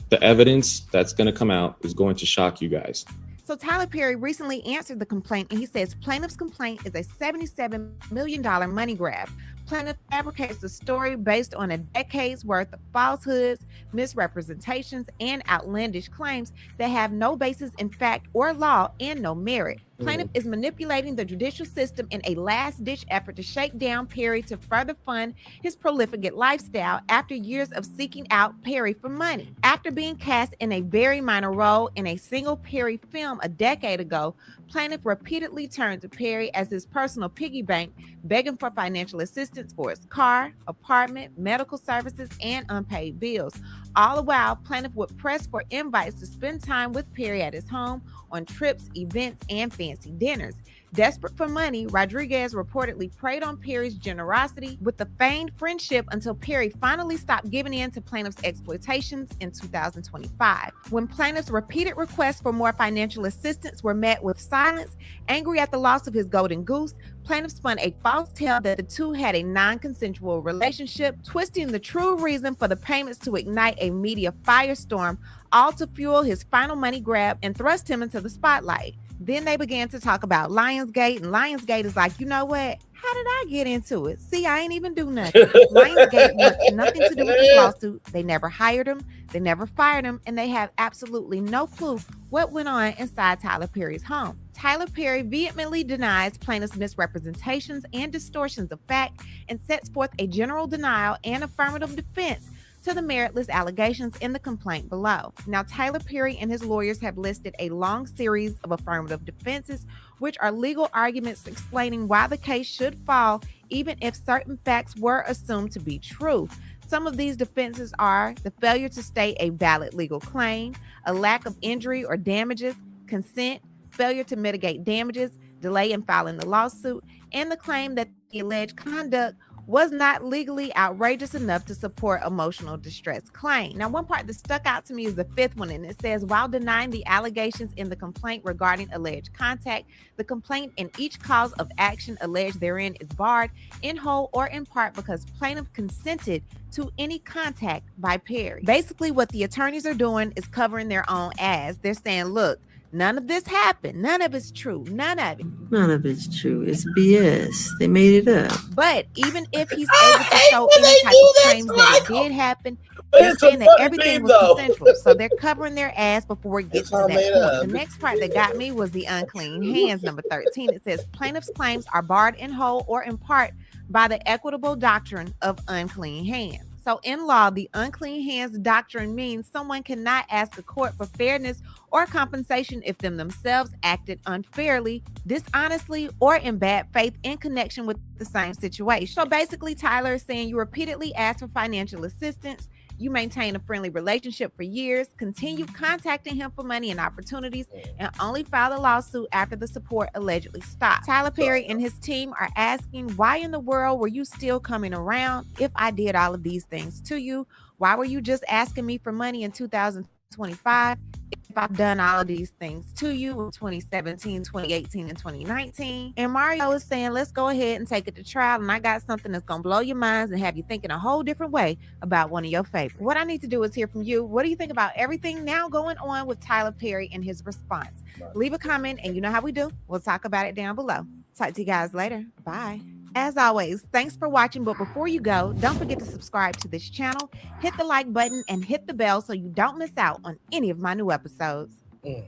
M: The evidence that's going to come out is going to shock you guys.
L: So Tyler Perry recently answered the complaint, and he says plaintiff's complaint is a $77 million money grab. Plaintiff fabricates the story based on a decade's worth of falsehoods, misrepresentations, and outlandish claims that have no basis in fact or law and no merit. Plaintiff is manipulating the judicial system in a last-ditch effort to shake down Perry to further fund his profligate lifestyle after years of seeking out Perry for money. After being cast in a very minor role in a single Perry film a decade ago, plaintiff repeatedly turned to Perry as his personal piggy bank, begging for financial assistance for his car, apartment, medical services, and unpaid bills. All the while, plaintiff would press for invites to spend time with Perry at his home, on trips, events, and fancy dinners. Desperate for money, Rodriguez reportedly preyed on Perry's generosity with a feigned friendship until Perry finally stopped giving in to plaintiff's exploitations in 2025. When plaintiff's repeated requests for more financial assistance were met with silence, angry at the loss of his golden goose, plaintiff spun a false tale that the two had a non-consensual relationship, twisting the true reason for the payments to ignite a media firestorm, all to fuel his final money grab and thrust him into the spotlight. Then they began to talk about Lionsgate, and Lionsgate is like, you know what? How did I get into it? See, I ain't even do nothing. Lionsgate wants nothing to do with this lawsuit. They never hired him, they never fired him, and they have absolutely no clue what went on inside Tyler Perry's home. Tyler Perry vehemently denies plaintiff's misrepresentations and distortions of fact and sets forth a general denial and affirmative defense to the meritless allegations in the complaint below. Now, Tyler Perry and his lawyers have listed a long series of affirmative defenses, which are legal arguments explaining why the case should fall, even if certain facts were assumed to be true. Some of these defenses are the failure to state a valid legal claim, a lack of injury or damages, consent, failure to mitigate damages, delay in filing the lawsuit, and the claim that the alleged conduct was not legally outrageous enough to support emotional distress claim. Now, one part that stuck out to me is the fifth one, and it says, while denying the allegations in the complaint regarding alleged contact, the complaint in each cause of action alleged therein is barred in whole or in part because plaintiff consented to any contact by Perry. Basically, what the attorneys are doing is covering their own ass. They're saying, look, none of this happened. None of it's true. None of it.
N: None of it's true. It's BS. They made it up.
L: But even if he's able to show any type of claims that it did happen, they're saying that everything was consensual. So they're covering their ass before it gets to that point. The next part that got me was the unclean hands, number 13. It says plaintiff's claims are barred in whole or in part by the equitable doctrine of unclean hands. So in law, the unclean hands doctrine means someone cannot ask a court for fairness or compensation if them themselves acted unfairly, dishonestly, or in bad faith in connection with the same situation. So basically, Tyler is saying you repeatedly ask for financial assistance, you maintain a friendly relationship for years, continue contacting him for money and opportunities, and only file a lawsuit after the support allegedly stopped. Tyler Perry and his team are asking, why in the world were you still coming around if I did all of these things to you? Why were you just asking me for money in 2025 if I've done all of these things to you in 2017, 2018, and 2019? And Mario is saying, let's go ahead and take it to trial. And I got something that's going to blow your minds and have you thinking a whole different way about one of your favorites. What I need to do is hear from you. What do you think about everything now going on with Tyler Perry and his response? Leave a comment, and you know how we do. We'll talk about it down below. Talk to you guys later. Bye. As always, thanks for watching, but before you go, don't forget to subscribe to this channel, hit the like button, and hit the bell so you don't miss out on any of my new episodes.
J: Well,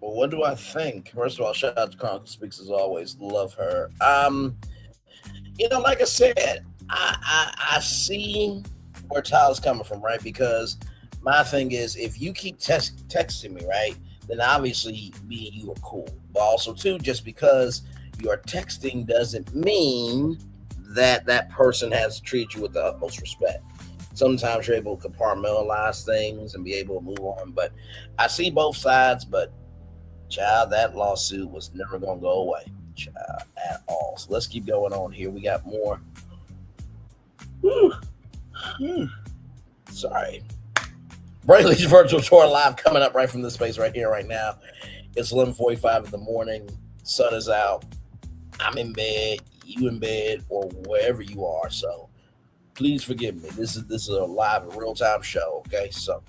J: what do I think? First of all, shout out to Chronicle Speaks as always. Love her. Like I said, I see where Tyler's coming from, right? Because my thing is, if you keep texting me, right, then obviously me and you are cool. But also, too, just because your texting doesn't mean that that person has to treat you with the utmost respect. Sometimes you're able to compartmentalize things and be able to move on. But I see both sides, but child, that lawsuit was never going to go away, child, at all. So let's keep going on here. We got more. Sorry. Brayley's virtual tour live coming up right from this space right here, right now. It's 11:45 in the morning. Sun is out. I'm in bed, you in bed, or wherever you are. So please forgive me. This is a live and real-time show, okay? So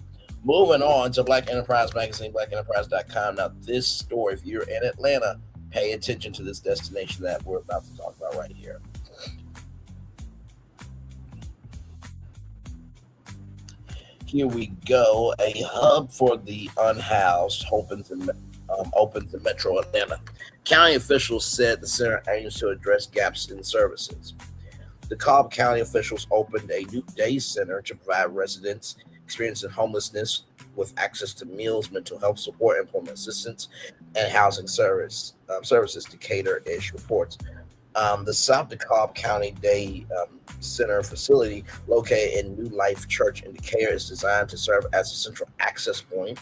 J: moving on to Black Enterprise Magazine, blackenterprise.com. Now, this story, if you're in Atlanta, pay attention to this destination that we're about to talk about right here. Here we go. A hub for the unhoused opens in opens in Metro Atlanta. County officials said the center aims to address gaps in services. DeKalb County officials opened a new day center to provide residents experiencing homelessness with access to meals, mental health support, employment assistance, and housing services, Decatur-ish reports. The South DeKalb County Day Center facility, located in New Life Church in Decatur, is designed to serve as a central access point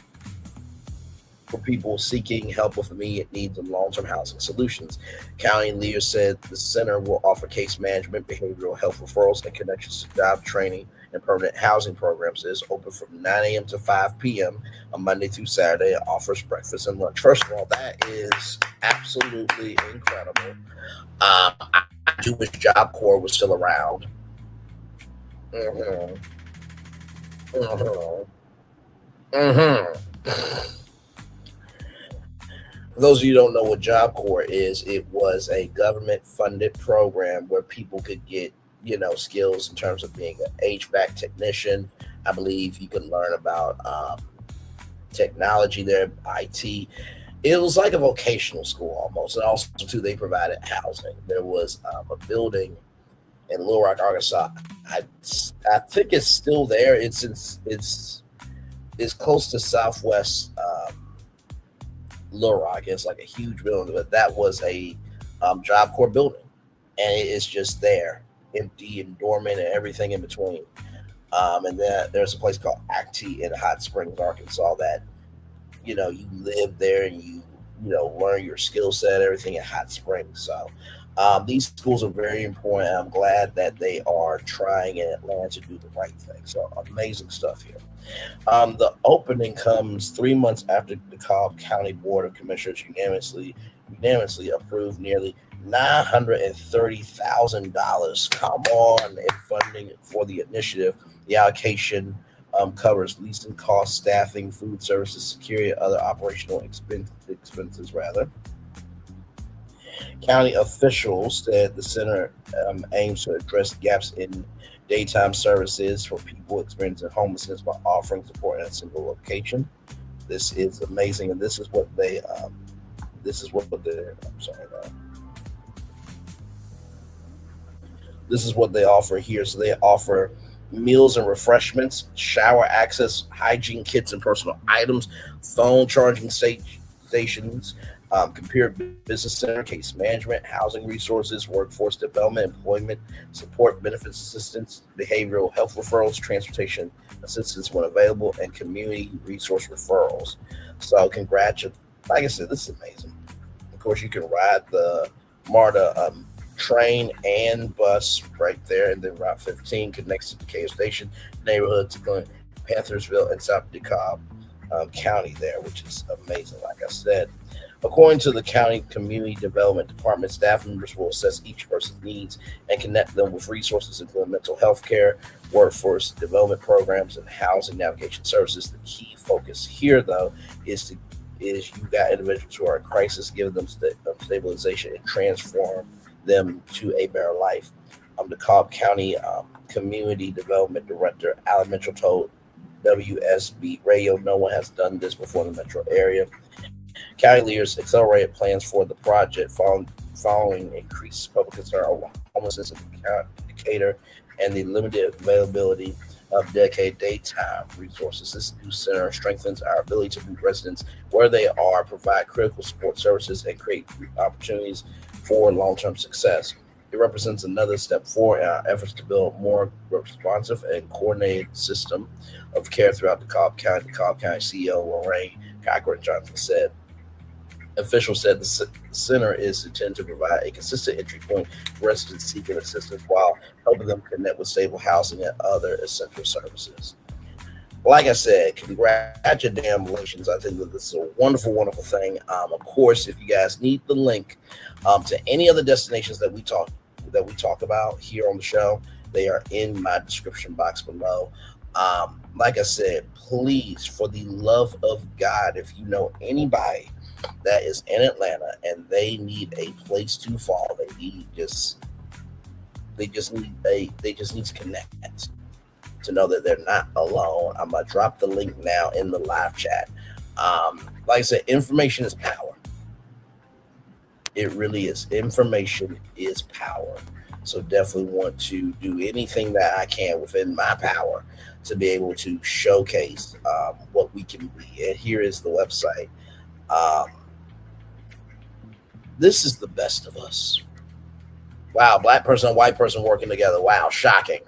J: for people seeking help with immediate needs and long-term housing solutions. County leaders said the center will offer case management, behavioral health referrals, and connections to job training and permanent housing programs. It is open from 9 a.m. to 5 p.m. on Monday through Saturday. It offers breakfast and lunch. First of all, that is absolutely incredible. I do wish Job Corps was still around. For those of you who don't know what Job Corps is, it was a government-funded program where people could get, skills in terms of being an HVAC technician. I believe you can learn about technology there, IT. It was like a vocational school almost, and also too they provided housing. There was a building in Little Rock, Arkansas. I think it's still there. It's close to Southwest Little Rock. It's like a huge building, but that was a Job Corps building, and it's just there, empty and dormant and everything in between. And then there's a place called Acti in Hot Springs, Arkansas, that you live there and you learn your skill set, everything in Hot Springs. So these schools are very important. I'm glad that they are trying in Atlanta to do the right thing. So amazing stuff here. The opening comes 3 months after the DeKalb County Board of Commissioners unanimously approved nearly $930,000. Come on, in funding for the initiative. The allocation covers leasing costs, staffing, food services, security, and other operational expenses. County officials said the center aims to address gaps in daytime services for people experiencing homelessness by offering support in a single location. This is amazing, and this is what they This is what they offer here. So they offer meals and refreshments, shower access, hygiene kits and personal items, phone charging stations, computer business center, case management, housing resources, workforce development, employment support, benefits assistance, behavioral health referrals, transportation assistance when available, and community resource referrals. So congratulations. Like I said, this is amazing. Of course, you can ride the MARTA train and bus right there, and then Route 15 connects to Decatur Station neighborhood to going Panthersville and South DeKalb County there, which is amazing. Like I said, according to the county community development department, staff members will assess each person's needs and connect them with resources including mental health care, workforce development programs, and housing navigation services. The key focus here, though, is you got individuals who are in crisis, giving them stabilization and transform them to a better life. The Cobb County Community Development Director Alan Mitchell told WSB Radio, no one has done this before in the metro area. County leaders accelerated plans for the project following increased public concern over homelessness in Decatur and the limited availability of dedicated daytime resources. This new center strengthens our ability to meet residents where they are, provide critical support services, and create opportunities for long-term success. It represents another step forward in our efforts to build a more responsive and coordinated system of care throughout DeKalb County. DeKalb County CEO Lorraine Cochran Johnson said. Officials said the center is intended to provide a consistent entry point for residents seeking assistance while helping them connect with stable housing and other essential services. Like I said, congratulations. I think that this is a wonderful, wonderful thing. Of course, if you guys need the link to any of the destinations that we talk about here on the show, they are in my description box below. Like I said, please, for the love of God, if you know anybody that is in Atlanta and they need a place to fall, they just need to connect to know that they're not alone. I'm gonna drop the link now in the live chat. Like I said, information is power. It really is. Information is power. So definitely want to do anything that I can within my power to be able to showcase what we can be. And here is the website. This is the best of us. Wow, black person and white person working together. Wow, shocking.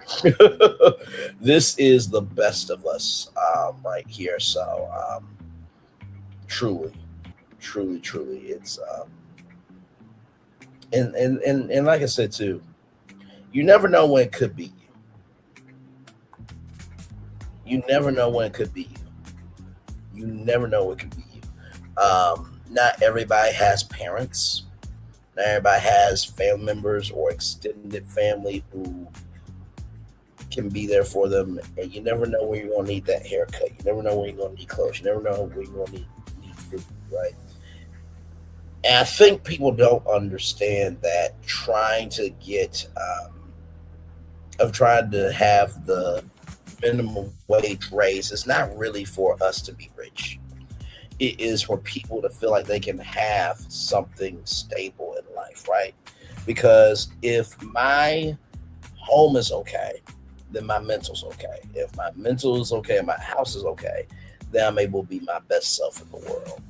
J: This is the best of us right here. So truly, it's and like I said too, you never know when it could be you. You never know when it could be you. You never know what could be you. Not everybody has parents. Not everybody has family members or extended family who can be there for them. And you never know when you're going to need that haircut. You never know when you're going to need clothes. You never know when you're going to need food, right? And I think people don't understand that trying to have the minimum wage raise is not really for us to be rich. It is for people to feel like they can have something stable in life, right? Because if my home is okay, then my mental's okay. If my mental is okay and my house is okay, then I'm able to be my best self in the world.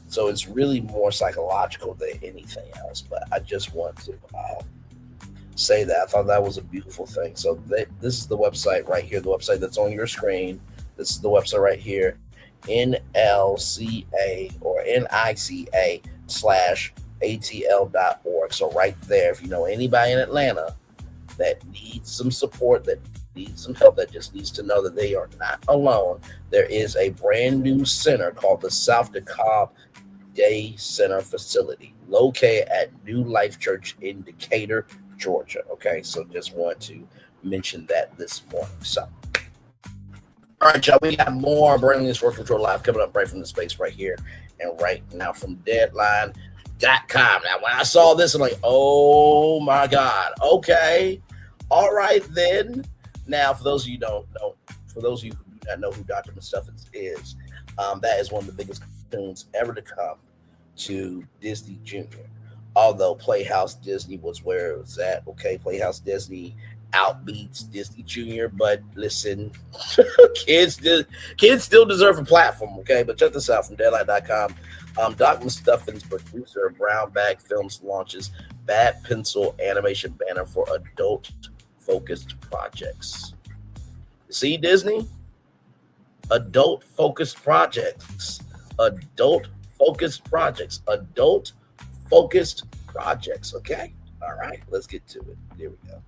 J: So it's really more psychological than anything else. But I just want to say that I thought that was a beautiful thing. So this is the website right here, the website that's on your screen. This is the website right here, NLCA or NICA/ATL.org. So right there, if you know anybody in Atlanta that needs some support, that needs some help, that just needs to know that they are not alone, there is a brand new center called the South DeKalb Day Center Facility, located at New Life Church in Decatur, Georgia. Okay, so just want to mention that this morning. So, all right, y'all, we got more Burning This Work Control Live coming up right from the space right here and right now from Deadline.com. Now, when I saw this, I'm like, oh my God. Okay. All right, then. Now, for those of you who don't know, for those of you who do not know who Dr. McStuffins is, that is one of the biggest cartoons ever to come to Disney Junior. Although Playhouse Disney was where it was at. Okay, Playhouse Disney outbeats Disney Junior, but listen, kids still deserve a platform. Okay, but check this out from Deadline.com. Dr. McStuffins, producer of Brown Bag Films, launches Bad Pencil animation banner for adult-focused projects. See, Disney? Adult-focused projects. Adult-focused projects. Adult-focused projects. Okay? All right, let's get to it. Here we go.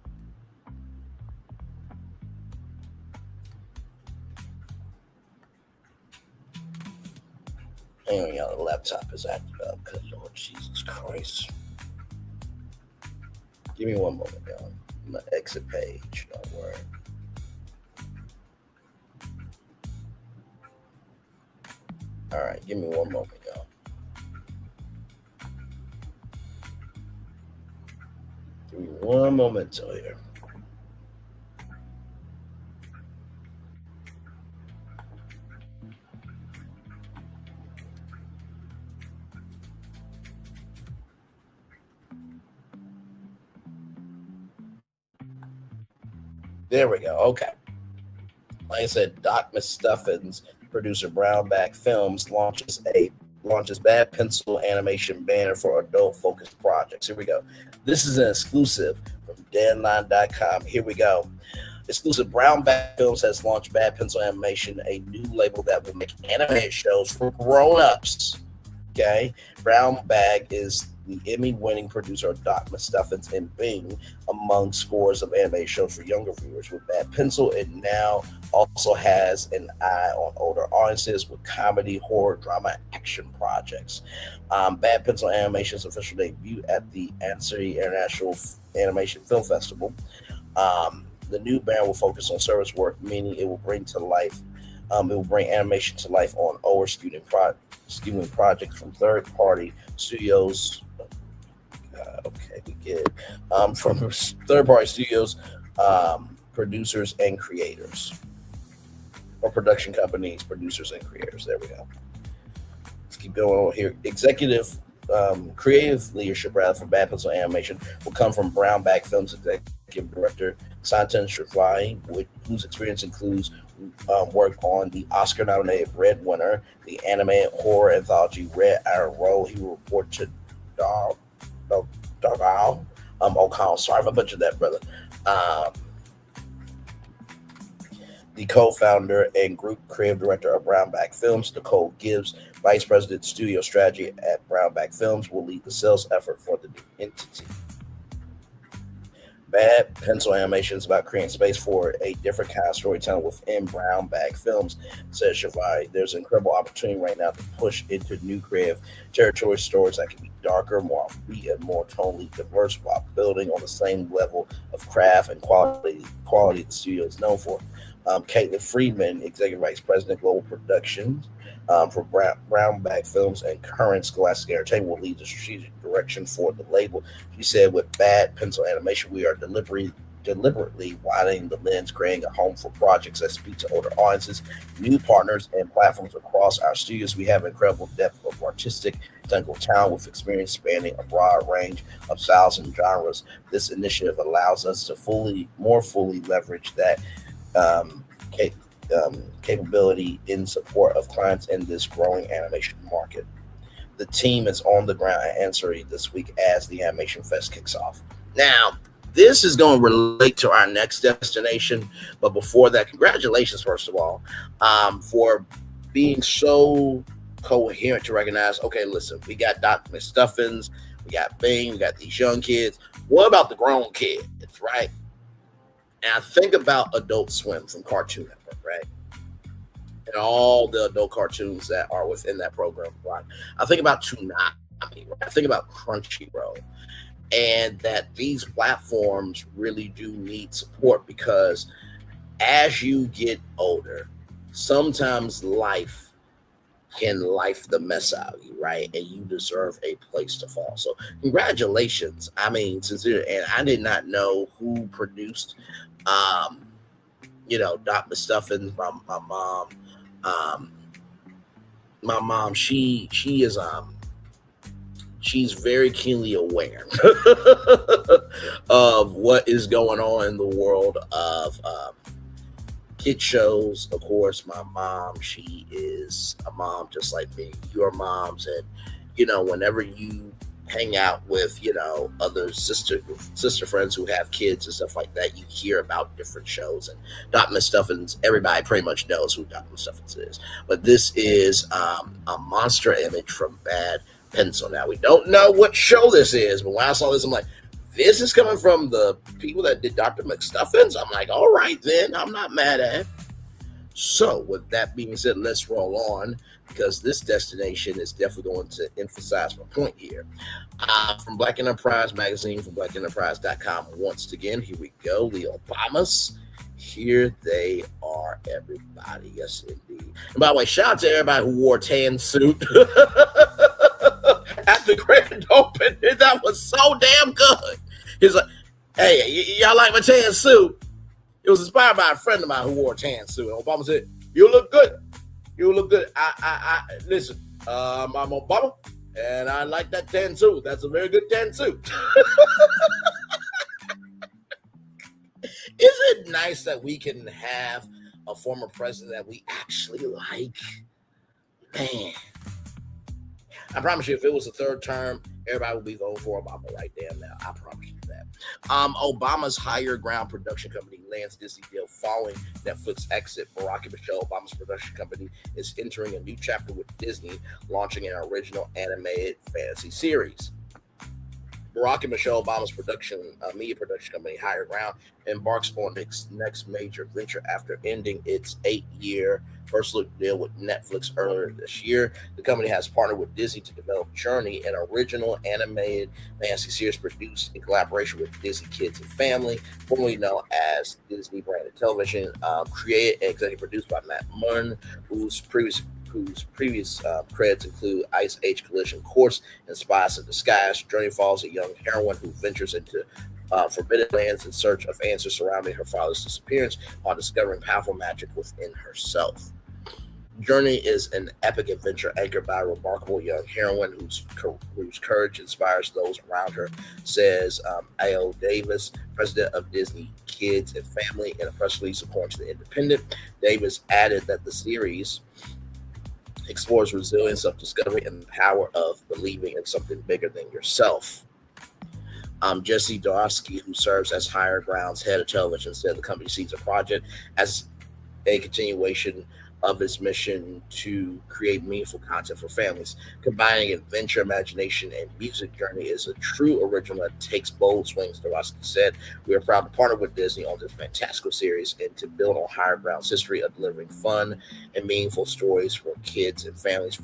J: Hang on, y'all, the laptop is acting up. Good Lord Jesus Christ. Give me one moment, y'all. I'm going to exit page. Don't worry. All right, give me one moment, y'all. Give me one moment till here. There we go. Okay. Like I said, Doc McStuffins, producer Brownback Films, launches Bad Pencil animation banner for adult-focused projects. Here we go. This is an exclusive from Deadline.com. Here we go. Exclusive. Brownback Films has launched Bad Pencil Animation, a new label that will make animated shows for grown-ups. Okay? Brownback is the Emmy-winning producer of Dr. McStuffins and Bing, among scores of animated shows for younger viewers. With Bad Pencil, it now also has an eye on older audiences with comedy, horror, drama, action projects. Bad Pencil Animation's official debut at the Annecy International Animation Film Festival. The new banner will focus on service work, meaning it will bring animation to life on older student projects from third-party studios. Okay, we get it. From third-party studios, producers and creators, or production companies, producers and creators. There we go. Let's keep going here. Creative leadership rather for Bad Pencil Animation will come from Brownback Films executive director Santan Shrivai, whose experience includes work on the Oscar-nominated Red Winner, the animated horror anthology Red Iron Roll. He will report to Dargal O'Connell. Sorry if I butchered that, brother. The co-founder and group creative director of Brownback Films, Nicole Gibbs, vice president studio strategy at Brownback Films, will lead the sales effort for the new entity. Bad Pencil Animation is about creating space for a different kind of storytelling within Brownback Films, says Shavai. There's an incredible opportunity right now to push into new creative territory, stories that can be darker, more offbeat, and more tonally diverse while building on the same level of craft and quality the studio is known for. Caitlin Friedman, Executive Vice President, Global Productions for Brownback Films and current Scholastic Entertainment, will lead the strategic direction for the label. She said, with Bad Pencil Animation, we are deliberately widening the lens, creating a home for projects that speak to older audiences, new partners, and platforms across our studios. We have incredible depth of artistic, technical talent with experience spanning a broad range of styles and genres. This initiative allows us to more fully leverage that capability in support of clients in this growing animation market. The team is on the ground at Ansari this week as the Animation Fest kicks off. Now, this is going to relate to our next destination, but before that, congratulations, first of all, for being so coherent to recognize, okay, listen, we got Dr. McStuffins, we got Bing, we got these young kids. What about the grown kids, right? And I think about Adult Swim from Cartoon Network, right? And all the adult cartoons that are within that program, right? I think about Toonami, right? I think about Crunchyroll, and that these platforms really do need support because as you get older, sometimes life can life the mess out of you, right? And you deserve a place to fall. So congratulations. I mean, sincerely, and I did not know who produced Dr. McStuffins. My mom, she is she's very keenly aware of what is going on in the world of kid shows. Of course, my mom, she is a mom just like me. Your moms, and whenever you hang out with other sister friends who have kids and stuff like that, you hear about different shows. And Dr. McStuffins, everybody pretty much knows who Dr. McStuffins is, but this is a monster image from Bad Pencil. Now, we don't know what show this is, but when I saw this, I'm like, this is coming from the people that did Dr. McStuffins. I'm like, all right, then, I'm not mad at it. So with that being said, let's roll on, because this destination is definitely going to emphasize my point here. From Black Enterprise Magazine, from blackenterprise.com, once again, here we go. The Obamas. Here they are, everybody. Yes, indeed. And by the way, shout out to everybody who wore a tan suit at the grand opening. That was so damn good. He's like, hey, y'all like my tan suit? It was inspired by a friend of mine who wore a tan suit. And Obama said, you look good. You look good. I listen, I'm Obama, and I like that tan suit. That's a very good tan suit. Is it nice that we can have a former president that we actually like? Man, I promise you, if it was a third term, everybody would be voting for Obama right there now. I promise you that. Obama's higher ground production company lands Disney deal following Netflix exit. Barack and Michelle Obama's production company is entering a new chapter with Disney, launching an original animated fantasy series. Barack and Michelle Obama's media production company, Higher Ground, embarks on its next major venture after ending its 8-year first look deal with Netflix earlier this year. The company has partnered with Disney to develop Journey, an original animated fantasy series produced in collaboration with Disney Kids and Family, formerly known as Disney Branded Television, created and executive produced by Matt Munn, whose previous credits include Ice Age Collision Course and Spies in Disguise. Journey follows a young heroine who ventures into forbidden lands in search of answers surrounding her father's disappearance while discovering powerful magic within herself. Journey is an epic adventure anchored by a remarkable young heroine whose courage inspires those around her, says A.O. Davis, president of Disney Kids and Family, in a press release according to The Independent. Davis added that the series explores resilience, self-discovery, and the power of believing in something bigger than yourself. Jesse Dorosky, who serves as Higher Ground's head of television, said the company sees the project as a continuation of its mission to create meaningful content for families. Combining adventure, imagination, and music, Journey is a true original that takes bold swings, Dorosky said. We are proud to partner with Disney on this fantastical series and to build on Higher Ground's history of delivering fun and meaningful stories for kids and families.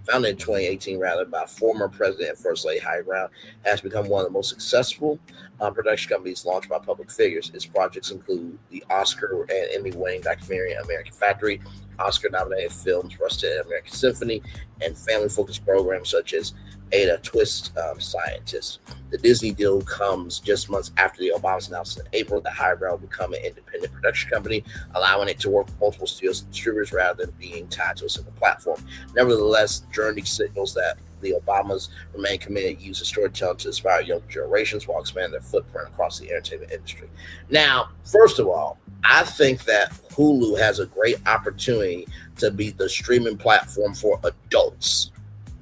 J: Founded in 2018 by former president and first lady, Higher Ground has become one of the most successful production companies launched by public figures. Its projects include the Oscar and Emmy-winning documentary American Factory, Oscar-nominated films Rusted and American Symphony, and family-focused programs such as Ada Twist Scientist. The Disney deal comes just months after the Obamas announced in April that Higher Ground will become an independent production company, allowing it to work with multiple studios and distributors rather than being tied to a single platform. Nevertheless, Journey signals that the Obamas remain committed to using storytelling to inspire young generations while expanding their footprint across the entertainment industry. Now, first of all, I think that Hulu has a great opportunity to be the streaming platform for adults,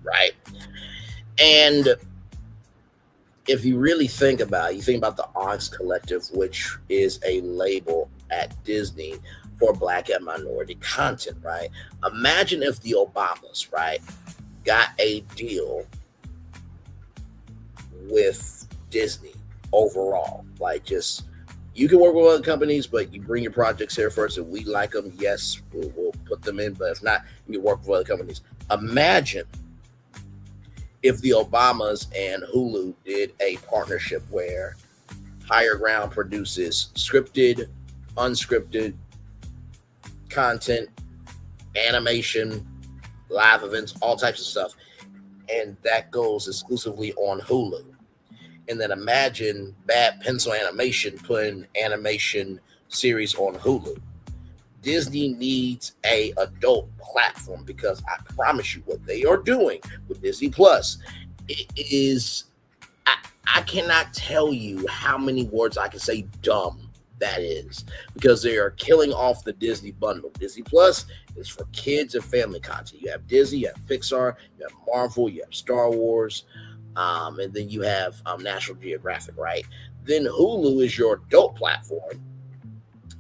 J: right? And if you really think about it, you think about the Onyx Collective, which is a label at Disney for Black and minority content, right? Imagine if the Obamas, right, got a deal with Disney overall. Like, just, you can work with other companies, but you bring your projects here first. If we like them, yes, we'll put them in. But if not, you can work with other companies. Imagine if the Obamas and Hulu did a partnership where Higher Ground produces scripted, unscripted content, animation, live events, all types of stuff, and that goes exclusively on Hulu. And then imagine Bad Pencil Animation putting animation series on Hulu. Disney needs a adult platform, because I promise you what they are doing with Disney Plus is, I cannot tell you how many words I can say dumb that is, because they are killing off the Disney bundle. Disney Plus is for kids and family content. You have Disney, you have Pixar, you have Marvel, you have Star Wars, and then you have National Geographic, right? Then Hulu is your adult platform,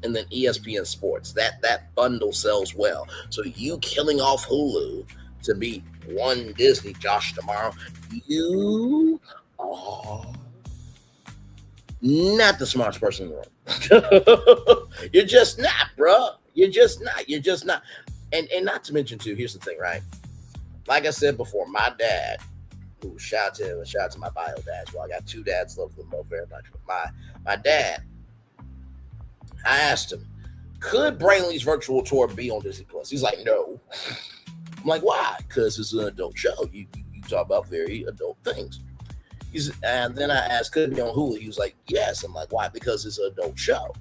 J: and then ESPN Sports. That bundle sells well. So you killing off Hulu to be one Disney, Josh, tomorrow, you are not the smartest person in the room. You're just not, bro. You're just not. And not to mention too, here's the thing, right? Like I said before, my dad, who shout out to him and shout out to my bio dads. Well, I got two dads, love them both very much. But my dad, I asked him, could Brainley's virtual tour be on Disney Plus? He's like, no. I'm like, why? Because it's an adult show. You talk about very adult things. And then I asked, could it be on Hulu? He was like, yes. I'm like, why? Because it's an adult show.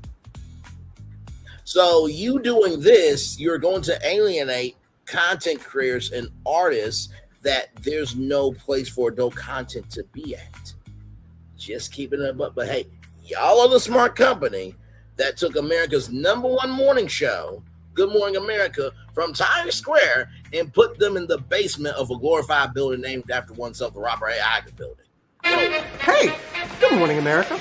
J: So you doing this, you're going to alienate content creators and artists that there's no place for adult content to be at. Just keeping it up. But hey, y'all are the smart company that took America's #1 morning show, Good Morning America, from Times Square and put them in the basement of a glorified building named after oneself, the Robert A. Iger building.
C: Hey, Good Morning America.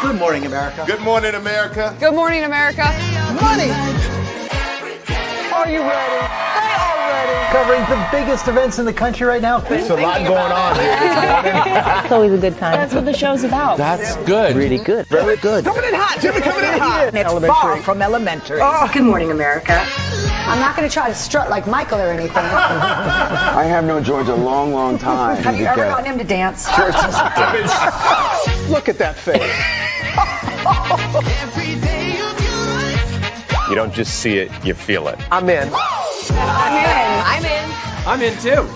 C: Good morning, America.
D: Good morning, America.
E: Good morning, America.
C: Money. Are you ready? They are ready. Covering the biggest events in the country right now.
D: There's a lot going on here this morning.
F: It's always a good time. That's what the show's about.
D: That's good.
H: Really good. Very good.
C: Coming in hot, Jimmy, coming in hot.
G: It's far from elementary.
F: Good morning, America.
G: I'm not going to try to strut like Michael or anything.
H: I have known George a long, long time.
G: Have you ever gotten him to dance?
C: Look at that face.
I: You don't just see it, you feel it.
C: I'm in.
E: I'm in.
C: I'm in too.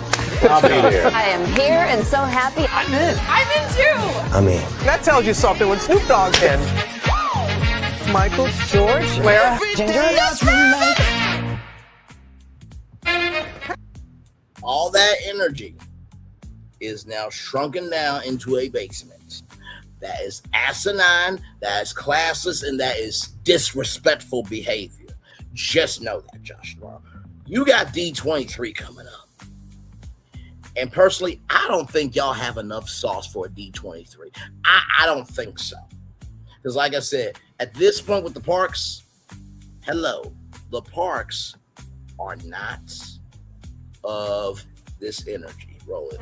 D: I'll be there.
F: I am here and so happy.
C: I'm in.
F: I'm in too.
H: I'm in.
C: That tells you something when Snoop Dogg's in. Michael, George, Lara, Ginger.
J: All that energy is now shrunken down into a basement. That is asinine, that is classless, and that is disrespectful behavior. Just know that, Josh. You got D23 coming up. And personally, I don't think y'all have enough sauce for a D23. I don't think so. Because like I said, at this point with the parks, the parks are not of this energy. Roll it.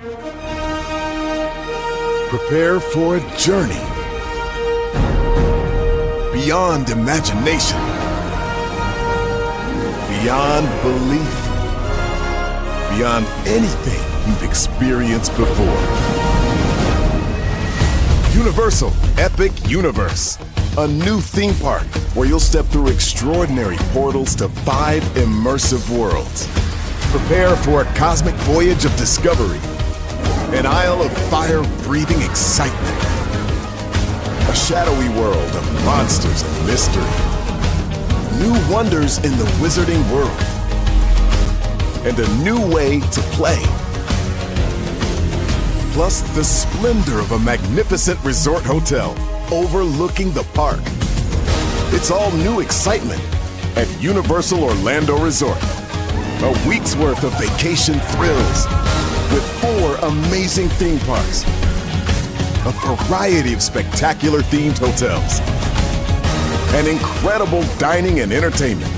A: Prepare for a journey beyond imagination, beyond belief, beyond anything you've experienced before. Universal Epic Universe, a new theme park where you'll step through extraordinary portals to 5 immersive worlds. Prepare for a cosmic voyage of discovery, an isle of fire-breathing excitement, a shadowy world of monsters and mystery, new wonders in the wizarding world, and a new way to play. Plus the splendor of a magnificent resort hotel overlooking the park. It's all new excitement at Universal Orlando Resort. A week's worth of vacation thrills with 4 amazing theme parks, a variety of spectacular themed hotels, and incredible dining and entertainment.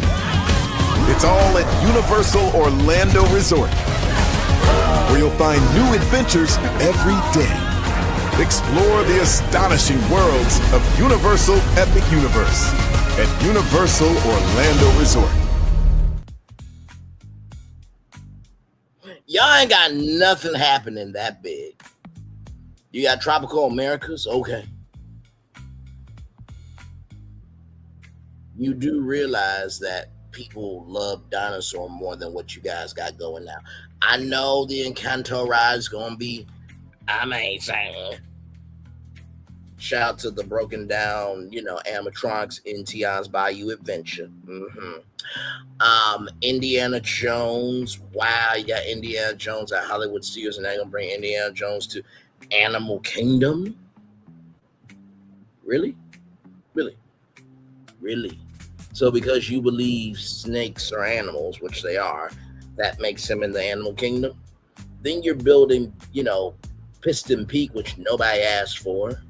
A: It's all at Universal Orlando Resort, where you'll find new adventures every day. Explore the astonishing worlds of Universal Epic Universe at Universal Orlando Resort.
J: Y'all ain't got nothing happening that big. You got Tropical Americas? Okay. You do realize that people love dinosaur more than what you guys got going now. I know the Encanto ride is going to be amazing. Shout out to the broken down, animatronics in Tion's Bayou Adventure. Indiana Jones. Wow, you got Indiana Jones at Hollywood Studios, and they're going to bring Indiana Jones to Animal Kingdom? Really? Really? Really? So because you believe snakes are animals, which they are, that makes him in the Animal Kingdom? Then you're building, Piston Peak, which nobody asked for.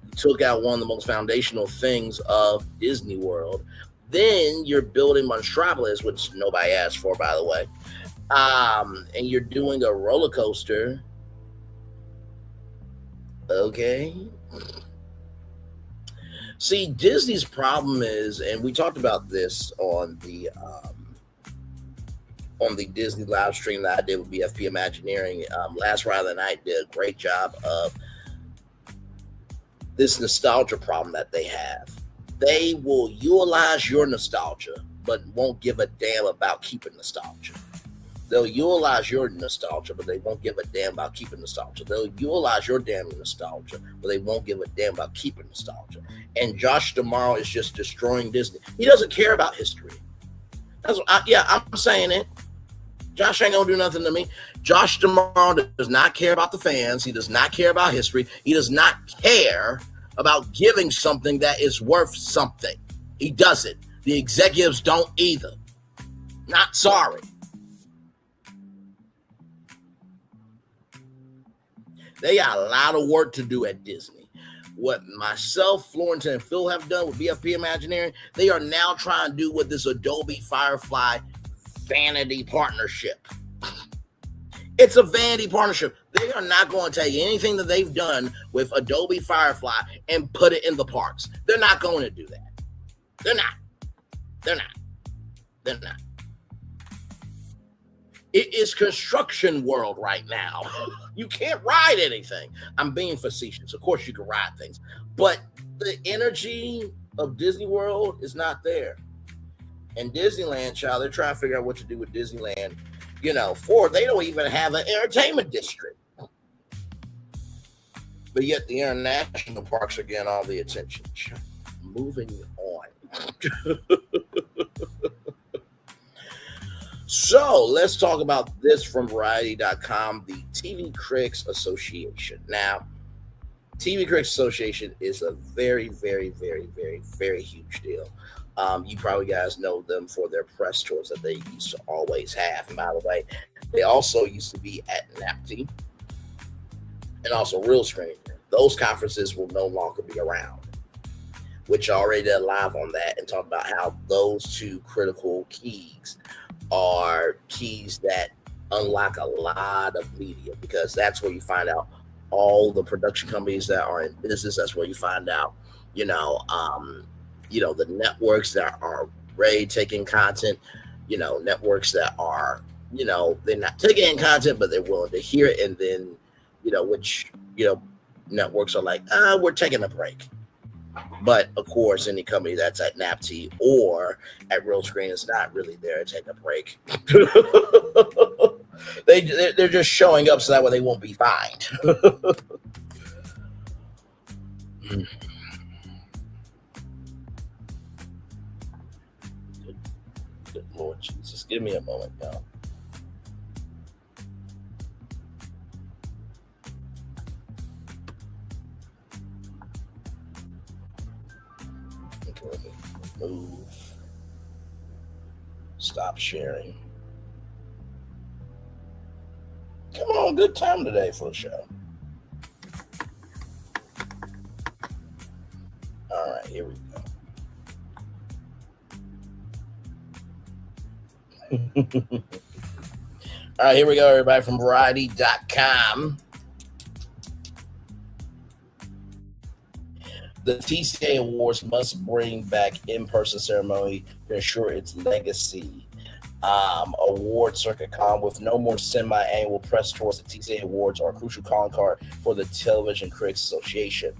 J: You took out one of the most foundational things of Disney World. Then you're building Monstropolis, which nobody asked for, by the way. And you're doing a roller coaster. Okay. See, Disney's problem is, and we talked about this on the Disney live stream that I did with BFP Imagineering. Last Friday of the Night did a great job of this nostalgia problem that they have. They will utilize your nostalgia, but won't give a damn about keeping nostalgia. They'll utilize your nostalgia, but they won't give a damn about keeping nostalgia. They'll utilize your damn nostalgia, but they won't give a damn about keeping nostalgia. And Josh tomorrow is just destroying Disney. He doesn't care about history. I'm saying it. Josh ain't gonna do nothing to me. Josh tomorrow does not care about the fans. He does not care about history. He does not care about giving something that is worth something. He doesn't. The executives don't either. Not sorry. They got a lot of work to do at Disney. What myself, Florence, and Phil have done with BFP Imagineering, they are now trying to do with this Adobe Firefly vanity partnership. It's a vanity partnership. They are not going to take anything that they've done with Adobe Firefly and put it in the parks. They're not going to do that. They're not. It is construction world right now. You can't ride anything. I'm being facetious. Of course you can ride things, but the energy of Disney World is not there. And Disneyland, child, they're trying to figure out what to do with Disneyland. Ford, they don't even have an entertainment district. But yet the international parks are getting all the attention. Moving on. So let's talk about this from Variety.com, the TV Critics Association. Now, TV Critics Association is a very, very, very, very, very huge deal. You probably guys know them for their press tours that they used to always have. And by the way, they also used to be at NAPTI and also Real Screen. Those conferences will no longer be around, which I already did live on that and talked about how those two critical keys are keys that unlock a lot of media, because that's where you find out all the production companies that are in business. That's where you find out, the networks that are ready taking content, networks that are, they're not taking in content, but they're willing to hear it. And then, which, networks are like, we're taking a break. But of course, any company that's at NAPTI or at Real Screen is not really there to take a break. They're just showing up so that way they won't be fined. Good Lord Jesus, give me a moment, y'all. Move. Stop sharing. Come on, good time today for the show. All right, here we go. All right, here we go, everybody, from Variety.com. The TCA Awards must bring back in-person ceremony to ensure its legacy. Award circuit calm with no more semi-annual press tours. The TCA Awards are a crucial calling card for the Television Critics Association.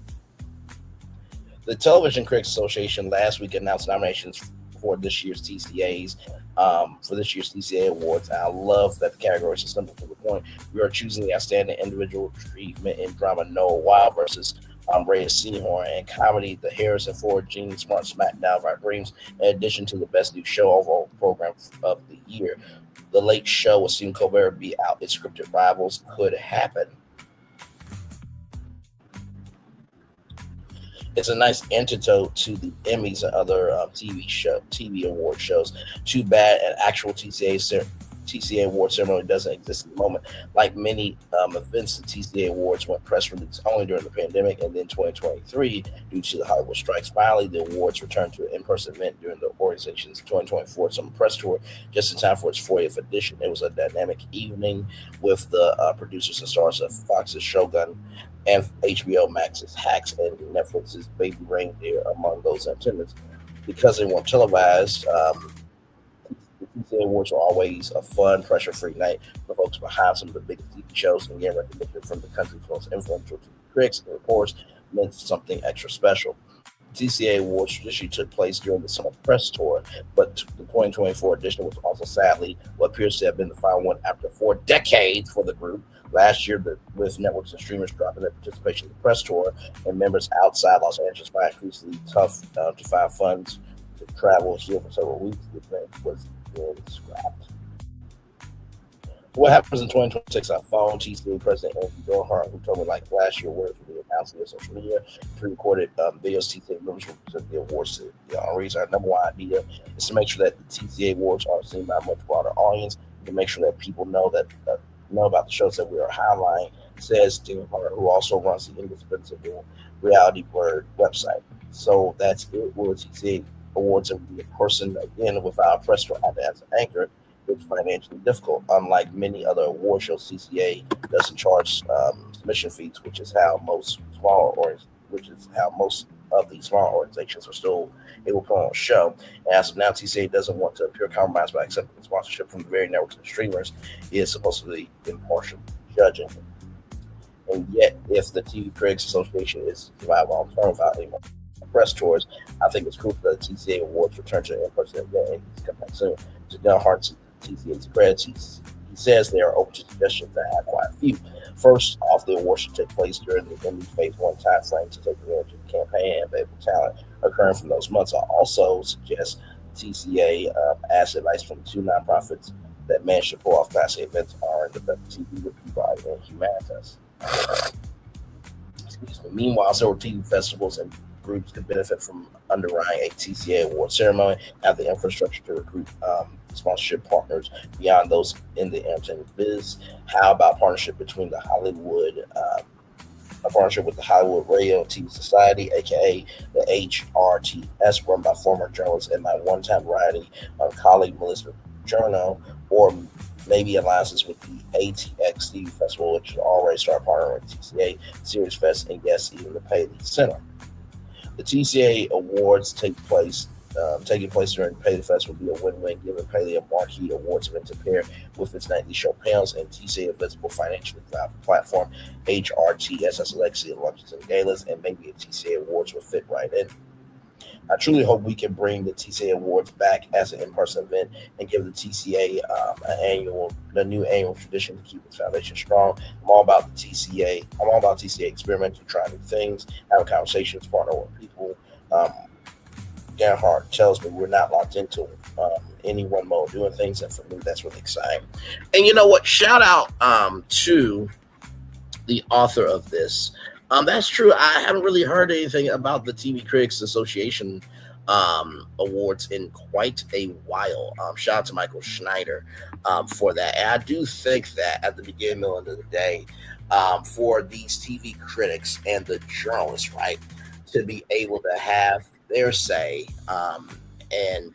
J: The Television Critics Association last week announced nominations for this year's TCA Awards. And I love that the categories are simple to the point. We are choosing the outstanding individual treatment in drama Noah Wild versus Reyes Senior, and comedy The Harrison Ford Gene Smart Smackdown of Our Dreams, in addition to the best new show overall program of the year. The Late Show with Stephen Colbert beat out its scripted rivals could happen. It's a nice antidote to the Emmys and other TV award shows. Too bad an actual TCA award ceremony doesn't exist at the moment. Like many events, the TCA awards went press release only during the pandemic, and then 2023, due to the Hollywood strikes, finally the awards returned to an in-person event during the organization's 2024 summer press tour, just in time for its 40th edition. It was a dynamic evening with the producers and stars of Fox's Shogun and HBO Max's Hacks and Netflix's Baby Reindeer among those in attendance. Because they weren't televised, the TCA Awards were always a fun, pressure-free night for folks behind some of the biggest TV shows and getting recognition from the country's most influential critics and reporters meant something extra special. The TCA Awards traditionally took place during the summer press tour, but the 2024 edition was also sadly what appears to have been the final one after 4 decades for the group. Last year, with networks and streamers dropping their participation in the press tour and members outside Los Angeles find it increasingly tough to find funds to travel here for several weeks, the event was scrapped. What happens in 2026? I phoned TCA President Andrew Dorhart, who told me last year awards would be announced via social media. Pre-recorded videos TCA members will present the awards to the honorees. Our number one idea is to make sure that the TCA awards are seen by a much broader audience, to make sure that people know about the shows that we are highlighting, says Dorhart, who also runs the indispensable Reality Blurred website. So that's it. Will TCA Awards will be in person again without a press tour as an anchor. It's financially difficult. Unlike many other award shows, TCA doesn't charge submission fees, which is how most of these small organizations are still able to put on a show. And as of now, TCA doesn't want to appear compromised by accepting the sponsorship from the very networks and streamers. It is supposed to be impartial judging. And yet, if the TV Critics Association is to survive long term without any more press tours, I think it's cool that the TCA Awards return to an in-person event and he's come back soon. To Don Hart's TCA's credits, He says they are open to suggestions that have quite a few. First off, the award should take place during the Emmy Phase 1 time frame to take advantage of the campaign and available talent occurring from those months. I also suggest TCA ask advice from 2 nonprofits that manage to pull off classic events are Independent TV with Peabody and Humanitas. Excuse me. Meanwhile, several TV festivals and groups could benefit from underwriting a TCA award ceremony, have the infrastructure to recruit sponsorship partners beyond those in the entertainment biz. How about partnership between the Hollywood, a partnership with the Hollywood Radio and TV Society, aka the HRTS, run by former journalist and my one-time variety colleague Melissa Journo, or maybe alliances with the ATX TV Festival, which has already started partnering with TCA, Series Fest, and yes, even the Paley Center. The TCA Awards taking place during Paley Fest will be a win-win, giving Paley a marquee awards event to pair with its nightly show panels and TCA a visible financially platform, HRTS has a legacy of lunches and galas, and maybe a TCA Awards will fit right in. I truly hope we can bring the TCA Awards back as an in-person event and give the TCA a new annual tradition to keep its foundation strong. I'm all about TCA experimenting, trying new things, having conversations, partnering with people. Gerhard tells me we're not locked into any one mode doing things, and for me, that's really exciting. And you know what? Shout out to the author of this. That's true. I haven't really heard anything about the TV Critics Association awards in quite a while. Shout out to Michael Schneider for that. And I do think that at the beginning of the day, for these TV critics and the journalists, right, to be able to have their say, and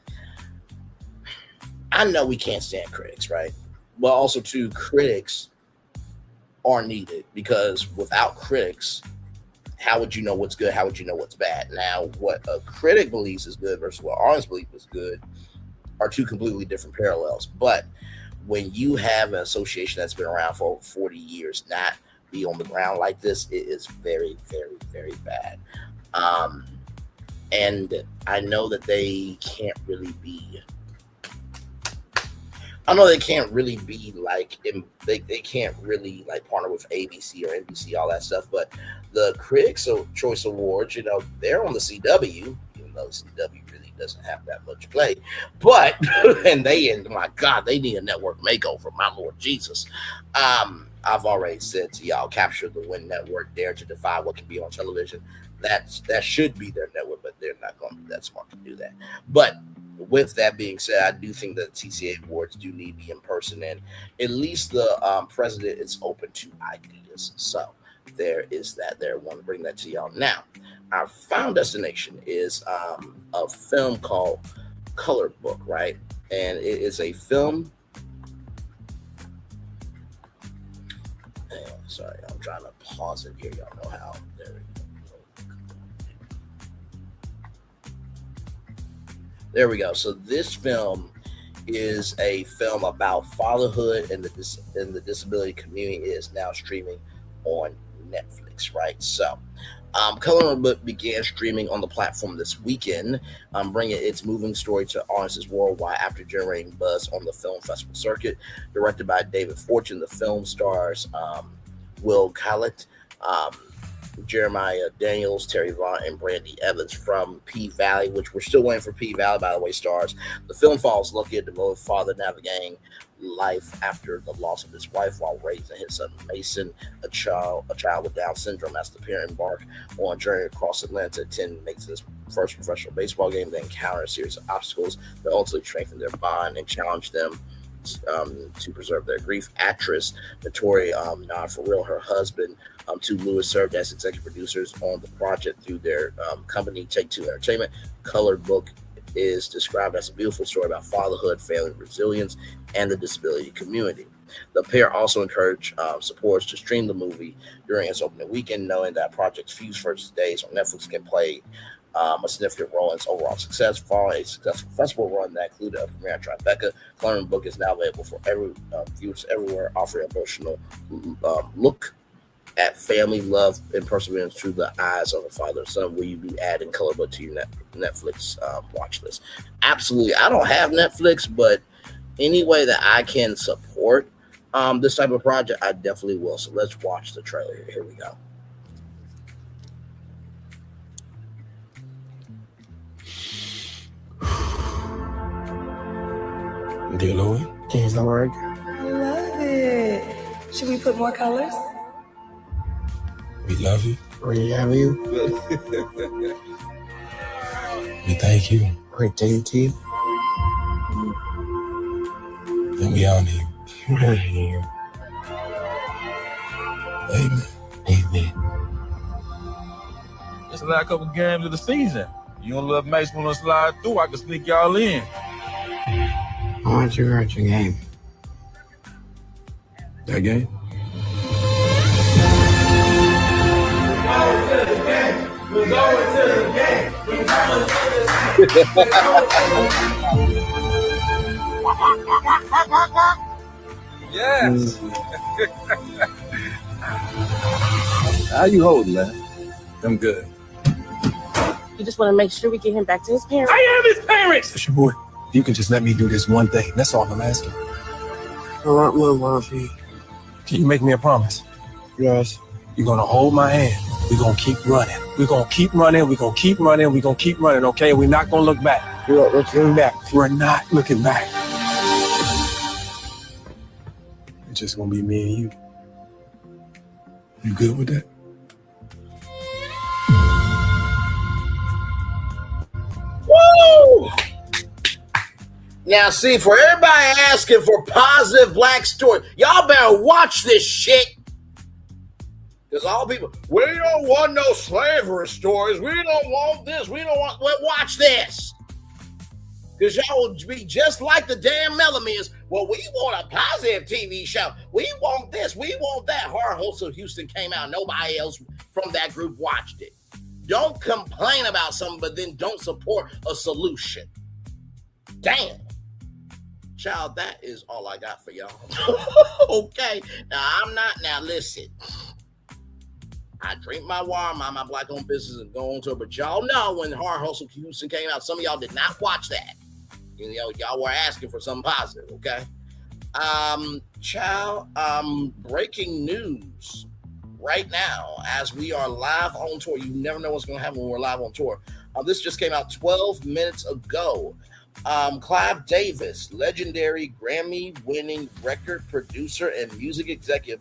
J: I know we can't stand critics, right? But also, too, critics are needed, because without critics, how would you know what's good? How would you know what's bad? Now, what a critic believes is good versus what audience believes is good are 2 completely different parallels. But when you have an association that's been around for over 40 years not be on the ground like this, it is very, very, very bad. And I know that they can't really be. I know they can't really be like, they can't really like partner with ABC or NBC, all that stuff. But the Critics' Choice Awards, you know, they're on the CW, even though CW really doesn't have that much play. But, and my God, they need a network makeover, my Lord Jesus. I've already said to y'all, capture the Win Network, dare to defy what can be on television. That should be their network, but they're not going to be that smart to do that. But with that being said, I do think that TCA Awards do need to be in person, and at least the president is open to ideas. So there is that there. I want to bring that to y'all. Now, our final destination is a film called Color Book, right? And it is a film. Sorry, I'm trying to pause it here. Y'all know how. There we go. There we go. So this film is a film about fatherhood and the disability community. It is now streaming on Netflix, right? So Color Book began streaming on the platform this weekend, bringing its moving story to audiences worldwide after generating buzz on the film festival circuit. Directed by David Fortune, the film stars Will Collett, Jeremiah Daniels, Terry Vaughn, and Brandy Evans from P-Valley, which we're still waiting for P-Valley, by the way, stars. The film follows Lucky, a devoted father navigating life after the loss of his wife while raising his son Mason, a child with Down syndrome, as the pair embark on a journey across Atlanta. Tim makes his first professional baseball game, then encounter a series of obstacles that ultimately strengthen their bond and challenge them to preserve their grief. Actress naturi, not for real, her husband, to Lewis, served as executive producers on the project through their company Take Two Entertainment. Colored Book is described as a beautiful story about fatherhood, family resilience, and the disability community. The pair also encouraged supporters to stream the movie during its opening weekend, knowing that project's few first days on Netflix can play a significant role in its overall success. Following a successful festival run that included a premiere tribeca, Coloring Book is now available for viewers everywhere, offering emotional look at family, love, and perseverance through the eyes of a father and son. Will you be adding Color Book to your Netflix watch list? Absolutely. I don't have Netflix, but any way that I can support this type of project, I definitely will. So let's watch the trailer. Here we go.
O: Dear Lord, James Lord.
P: I love it. Should we put more colors?
O: We love you. We love you. We thank you. We thank you. And we honor you. Amen. Amen.
Q: It's the last couple games of the season. You and Lil Mace want to slide through, I can sneak y'all in.
O: I want you to hurt your game. That game?
Q: Yes.
O: How you holding, man? I'm good.
R: You just want to make sure we get him back to his parents.
O: I am his parents! It's your boy. You can just let me do this one thing. That's all I'm asking. All right, little Wonky. Can you make me a promise? Yes. You're going to hold my hand. We're going to keep running. We're going to keep running. We're going to keep running. We're going to keep running, okay? We're not going to look back. We're not looking back. We're not looking back. It's just going to be me and you. You good with that?
J: Woo! Now, see, for everybody asking for positive black story, y'all better watch this shit. Because all people, we don't want no slavery stories. We don't want this. We don't want, well, watch this. Because y'all will be just like the damn Mellamans. Well, we want a positive TV show. We want this. We want that. Horror Hosts of Houston came out. Nobody else from that group watched it. Don't complain about something, but then don't support a solution. Damn. Child, that is all I got for y'all. Okay. Now listen. I drink my water, mind my black-owned business, and go on to it. But y'all know when Horror Hosts of Houston came out, some of y'all did not watch that. You know, y'all were asking for something positive, okay? Breaking news right now as we are live on tour. You never know what's going to happen when we're live on tour. This just came out 12 minutes ago. Clive Davis, legendary Grammy-winning record producer and music executive,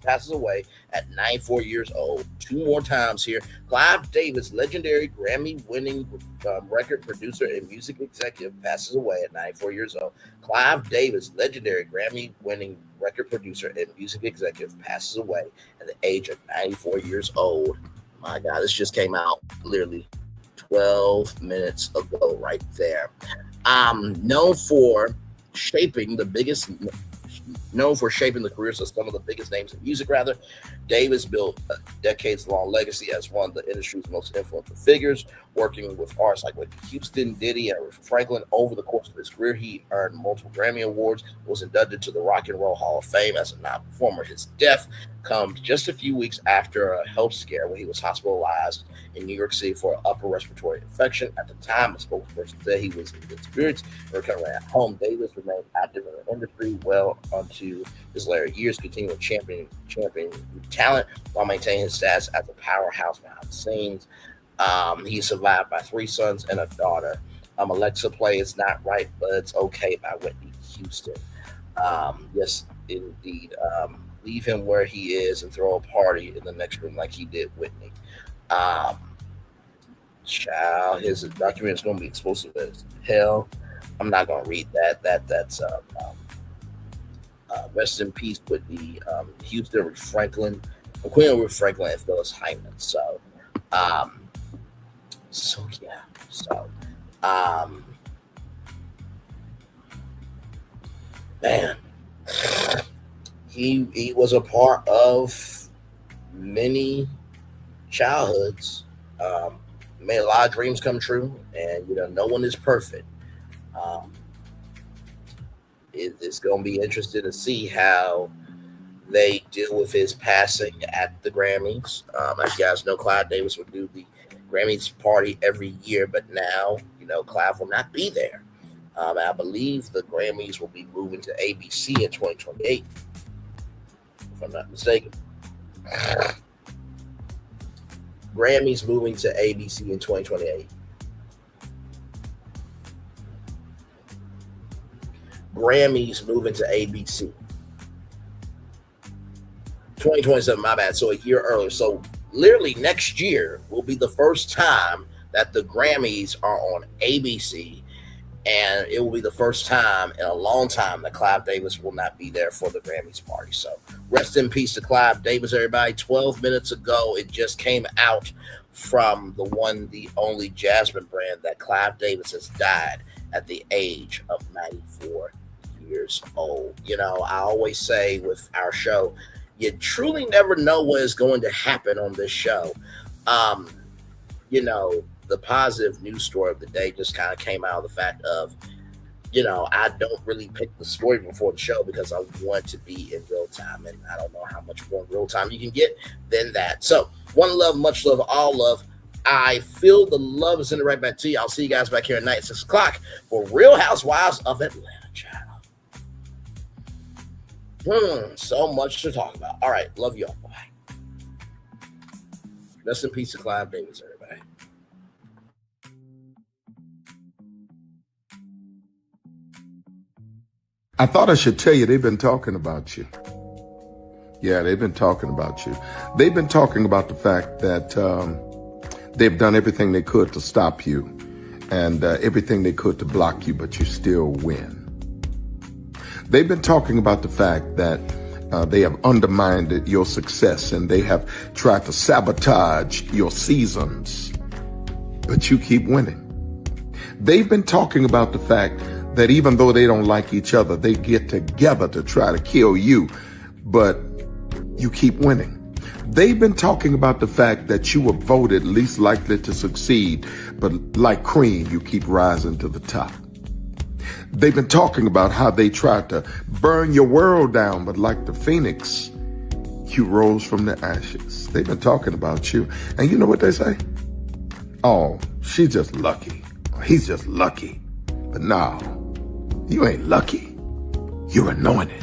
J: passes away at 94 years old. Two more times here. Clive Davis, legendary Grammy-winning record producer and music executive, passes away at 94 years old. Clive Davis, legendary Grammy-winning record producer and music executive, passes away at the age of 94 years old. My God, this just came out literally 12 minutes ago right there. Known for shaping the careers of some of the biggest names in music, Davis built a decades-long legacy as one of the industry's most influential figures, working with artists like Whitney Houston, Diddy, and Aretha Franklin. Over the course of his career, he earned multiple Grammy Awards, was inducted to the Rock and Roll Hall of Fame as a non-performer. His death comes just a few weeks after a health scare when he was hospitalized in New York City for an upper respiratory infection. At the time, a spokesperson said he was in good spirits and recovering at home. Davis remained active in the industry well onto his later years, continuing championing talent while maintaining his status as a powerhouse behind the scenes. He's survived by 3 sons and a daughter. Alexa play It's Not Right, But It's Okay by Whitney Houston. Yes, indeed. Leave him where he is and throw a party in the next room like he did Whitney. His documentary is going to be explosive as hell. I'm not going to read that. That's rest in peace with the Houston with Franklin, Queen with Franklin and Phyllis Hyman. Man, he was a part of many childhoods, made a lot of dreams come true, and no one is perfect. It's going to be interesting to see how they deal with his passing at the Grammys. As you guys know, Clive Davis would do the Grammys party every year, but now, Clive will not be there. I believe the Grammys will be moving to ABC in 2028. if I'm not mistaken. Grammys moving to ABC in 2028. Grammys moving to ABC. 2027, my bad. So a year earlier. So literally next year will be the first time that the Grammys are on ABC. And it will be the first time in a long time that Clive Davis will not be there for the Grammys party. So rest in peace to Clive Davis, everybody. 12 minutes ago, it just came out from the one, the only Jasmine brand that Clive Davis has died at the age of 94 years old. You know, I always say with our show, you truly never know what is going to happen on this show. You know, the positive news story of the day just kind of came out of the fact of, you know, I don't really pick the story before the show because I want to be in real time, and I don't know how much more real time you can get than that. So one love, much love, all love. I feel the love is sending right back to you. I'll see you guys back here at night at 6 o'clock for Real Housewives of Atlanta, child. So much to talk about. All right, love y'all. Bye. Rest in peace to Clive Davis, everybody.
S: I thought I should tell you they've been talking about you. Yeah, they've been talking about you. They've been talking about the fact that they've done everything they could to stop you and everything they could to block you, but you still win. They've been talking about the fact that they have undermined your success and they have tried to sabotage your seasons, but you keep winning. They've been talking about the fact that even though they don't like each other, they get together to try to kill you, but you keep winning. They've been talking about the fact that you were voted least likely to succeed, but like cream, you keep rising to the top. They've been talking about how they tried to burn your world down, but like the phoenix, you rose from the ashes. They've been talking about you. And you know what they say? Oh, she's just lucky. He's just lucky. But no, you ain't lucky. You're anointed.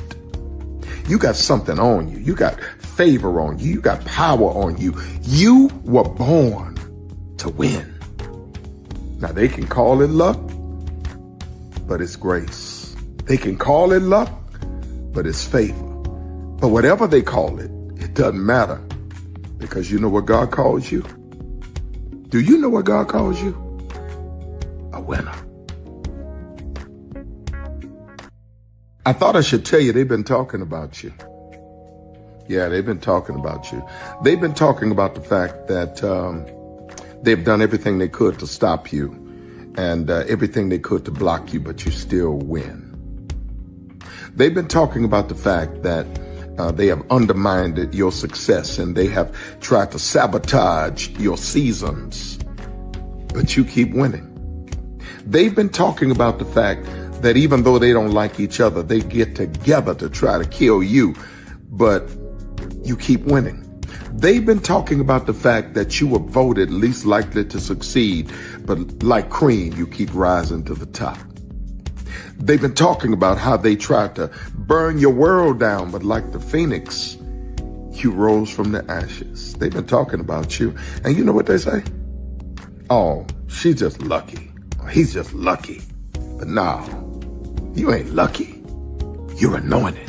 S: You got something on you. You got favor on you. You got power on you. You were born to win. Now they can call it luck, but it's grace. They can call it luck, but it's favor. But whatever they call it, it doesn't matter, because you know what God calls you? Do you know what God calls you? A winner. I thought I should tell you they've been talking about you. Yeah, they've been talking about you. They've been talking about the fact that they've done everything they could to stop you and everything they could to block you, but you still win. They've been talking about the fact that they have undermined your success and they have tried to sabotage your seasons, but you keep winning. They've been talking about the fact that even though they don't like each other, they get together to try to kill you, but you keep winning. They've been talking about the fact that you were voted least likely to succeed, but like cream, you keep rising to the top. They've been talking about how they tried to burn your world down, but like the phoenix, you rose from the ashes. They've been talking about you. And you know what they say? Oh, she's just lucky. He's just lucky. But no, you ain't lucky. You're anointed.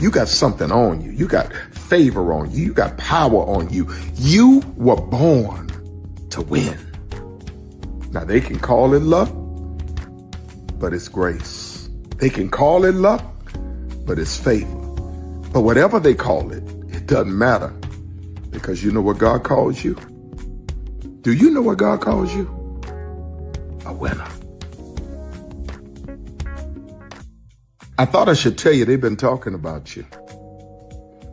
S: You got something on you. You got favor on you. You got power on you. You were born to win. Now they can call it luck, but it's grace. They can call it luck, but it's favor. But whatever they call it, it doesn't matter, because you know what God calls you? Do you know what God calls you? A winner. I thought I should tell you they've been talking about you.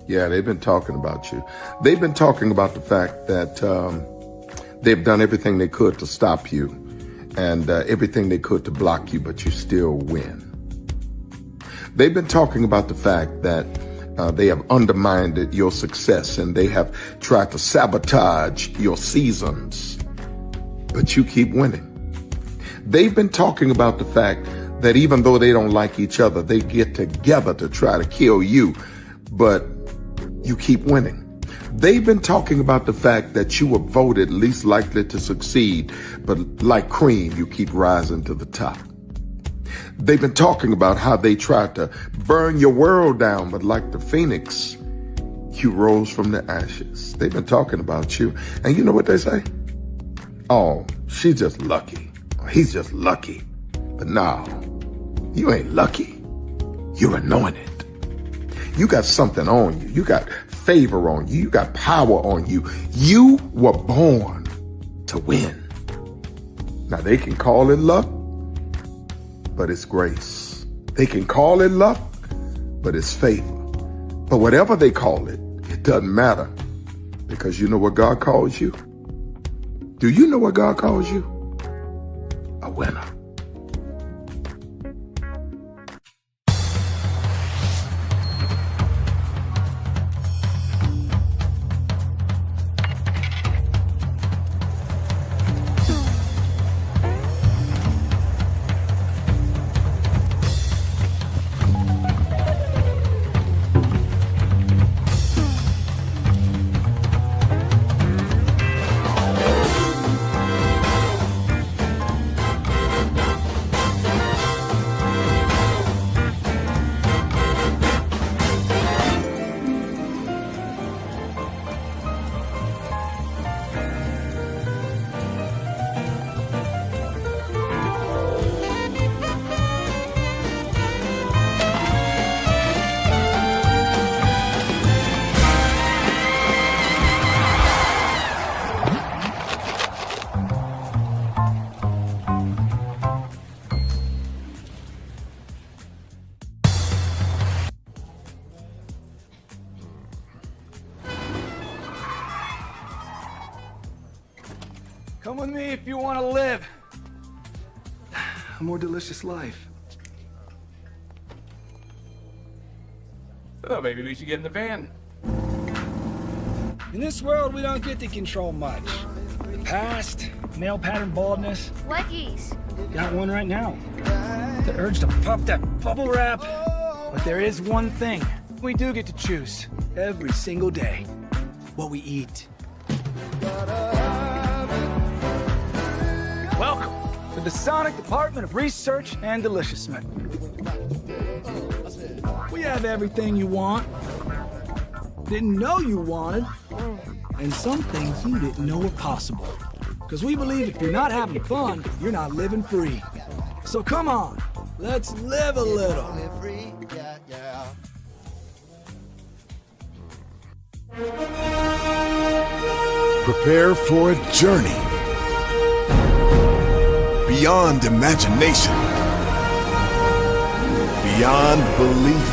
S: Yeah, they've been talking about you. They've been talking about the fact that they've done everything they could to stop you and everything they could to block you, but you still win. They've been talking about the fact that they have undermined your success and they have tried to sabotage your seasons, but you keep winning. They've been talking about the fact that even though they don't like each other, they get together to try to kill you, but you keep winning. They've been talking about the fact that you were voted least likely to succeed, but like cream, you keep rising to the top. They've been talking about how they tried to burn your world down, but like the phoenix, you rose from the ashes. They've been talking about you. And you know what they say? Oh, she's just lucky. He's just lucky. But no, you ain't lucky. You're anointed. You got something on you. You got favor on you. You got power on you. You were born to win. Now they can call it luck, but it's grace. They can call it luck, but it's favor. But whatever they call it, it doesn't matter, because you know what God calls you? Do you know what God calls you? A winner.
O: Come with me if you want to live a more delicious life.
Q: Oh, maybe we should get in the van.
O: In this world, we don't get to control much. The past, male pattern baldness.
F: Leggies.
O: Got one right now. The urge to pop that bubble wrap. But there is one thing we do get to choose every single day: what we eat. Welcome to the Sonic Department of Research and Deliciousness. We have everything you want, didn't know you wanted, and some things you didn't know were possible. Because we believe if you're not having fun, you're not living free. So come on, let's live a little.
A: Prepare for a journey beyond imagination, beyond belief,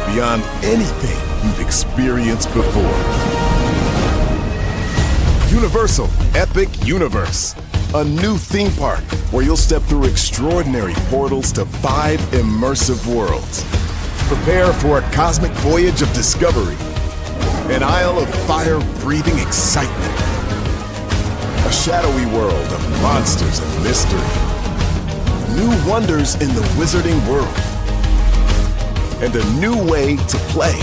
A: beyond anything you've experienced before. Universal Epic Universe, a new theme park where you'll step through extraordinary portals to 5 immersive worlds. Prepare for a cosmic voyage of discovery, an isle of fire-breathing excitement, a shadowy world of monsters and mystery, new wonders in the wizarding world, and a new way to play.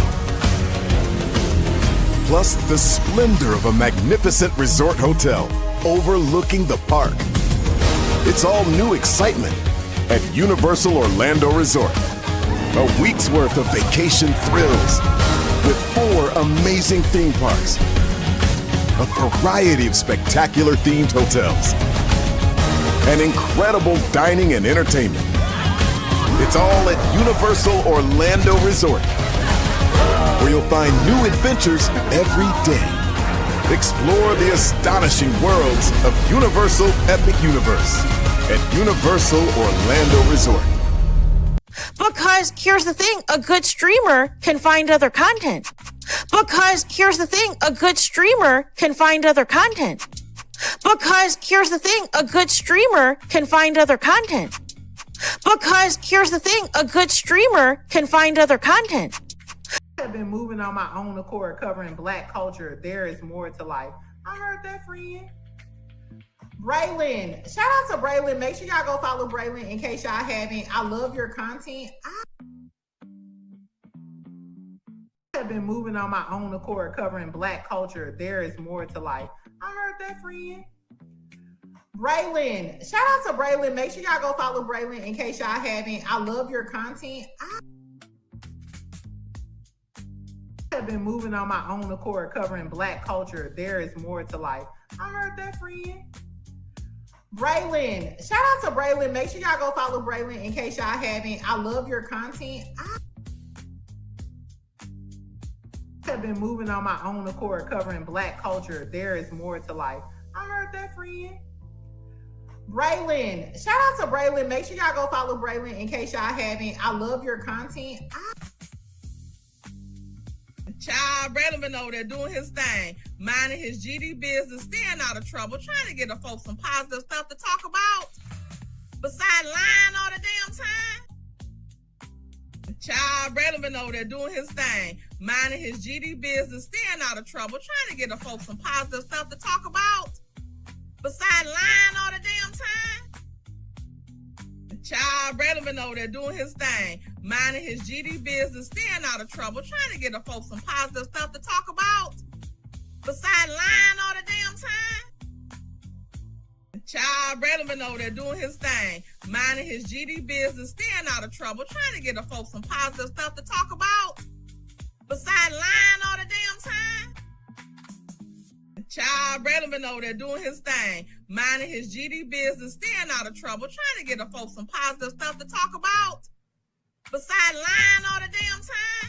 A: Plus the splendor of a magnificent resort hotel overlooking the park. It's all new excitement at Universal Orlando Resort. A week's worth of vacation thrills with 4 amazing theme parks, a variety of spectacular themed hotels, and incredible dining and entertainment. It's all at Universal Orlando Resort, where you'll find new adventures every day. Explore the astonishing worlds of Universal Epic Universe at Universal Orlando Resort.
T: Because here's the thing, a good streamer can find other content. Because here's the thing, a good streamer can find other content. Because here's the thing, a good streamer can find other content. Because here's the thing, a good streamer can find other content.
U: I have been moving on my own accord, covering Black culture. There is more to life. I heard that, friend. Braylon, shout out to Braylon. Make sure y'all go follow Braylon in case y'all haven't. I love your content. I have have been moving on my own accord, covering Black culture. There is more to life. I heard that, friend. Braylon, shout out to Braylon. Make sure y'all go follow Braylon in case y'all haven't. I love your content. I have been moving on my own accord, covering Black culture. There is more to life. I heard that, friend. Braylon, shout out to Braylon. Make sure y'all go follow Braylon in case y'all haven't. I love your content. I have been moving on my own accord, covering Black culture. There is more to life. I heard that, friend. Braylon, shout out to Braylon. Make sure y'all go follow Braylon in case y'all haven't. I love your content.
B: Child, Braylon been over there doing his thing, minding his GD business, staying out of trouble, trying to get the folks some positive stuff to talk about. Besides lying all the damn time. Child, Braylon been over there doing his thing, minding his GD business, staying out of trouble, trying to get the folks some positive stuff to talk about. Besides lying all the damn time. Child, Braylon been over there doing his thing, minding his GD business, staying out of trouble, trying to get the folks some positive stuff to talk about. Besides lying all the damn time. Child, Braylon been over there doing his thing, minding his GD business, staying out of trouble, trying to get the folks some positive stuff to talk about. Besides lying all the damn time. Child, Braylon been over there doing his thing, minding his GD business, staying out of trouble, trying to get the folks some positive stuff to talk about. Besides lying all the damn time.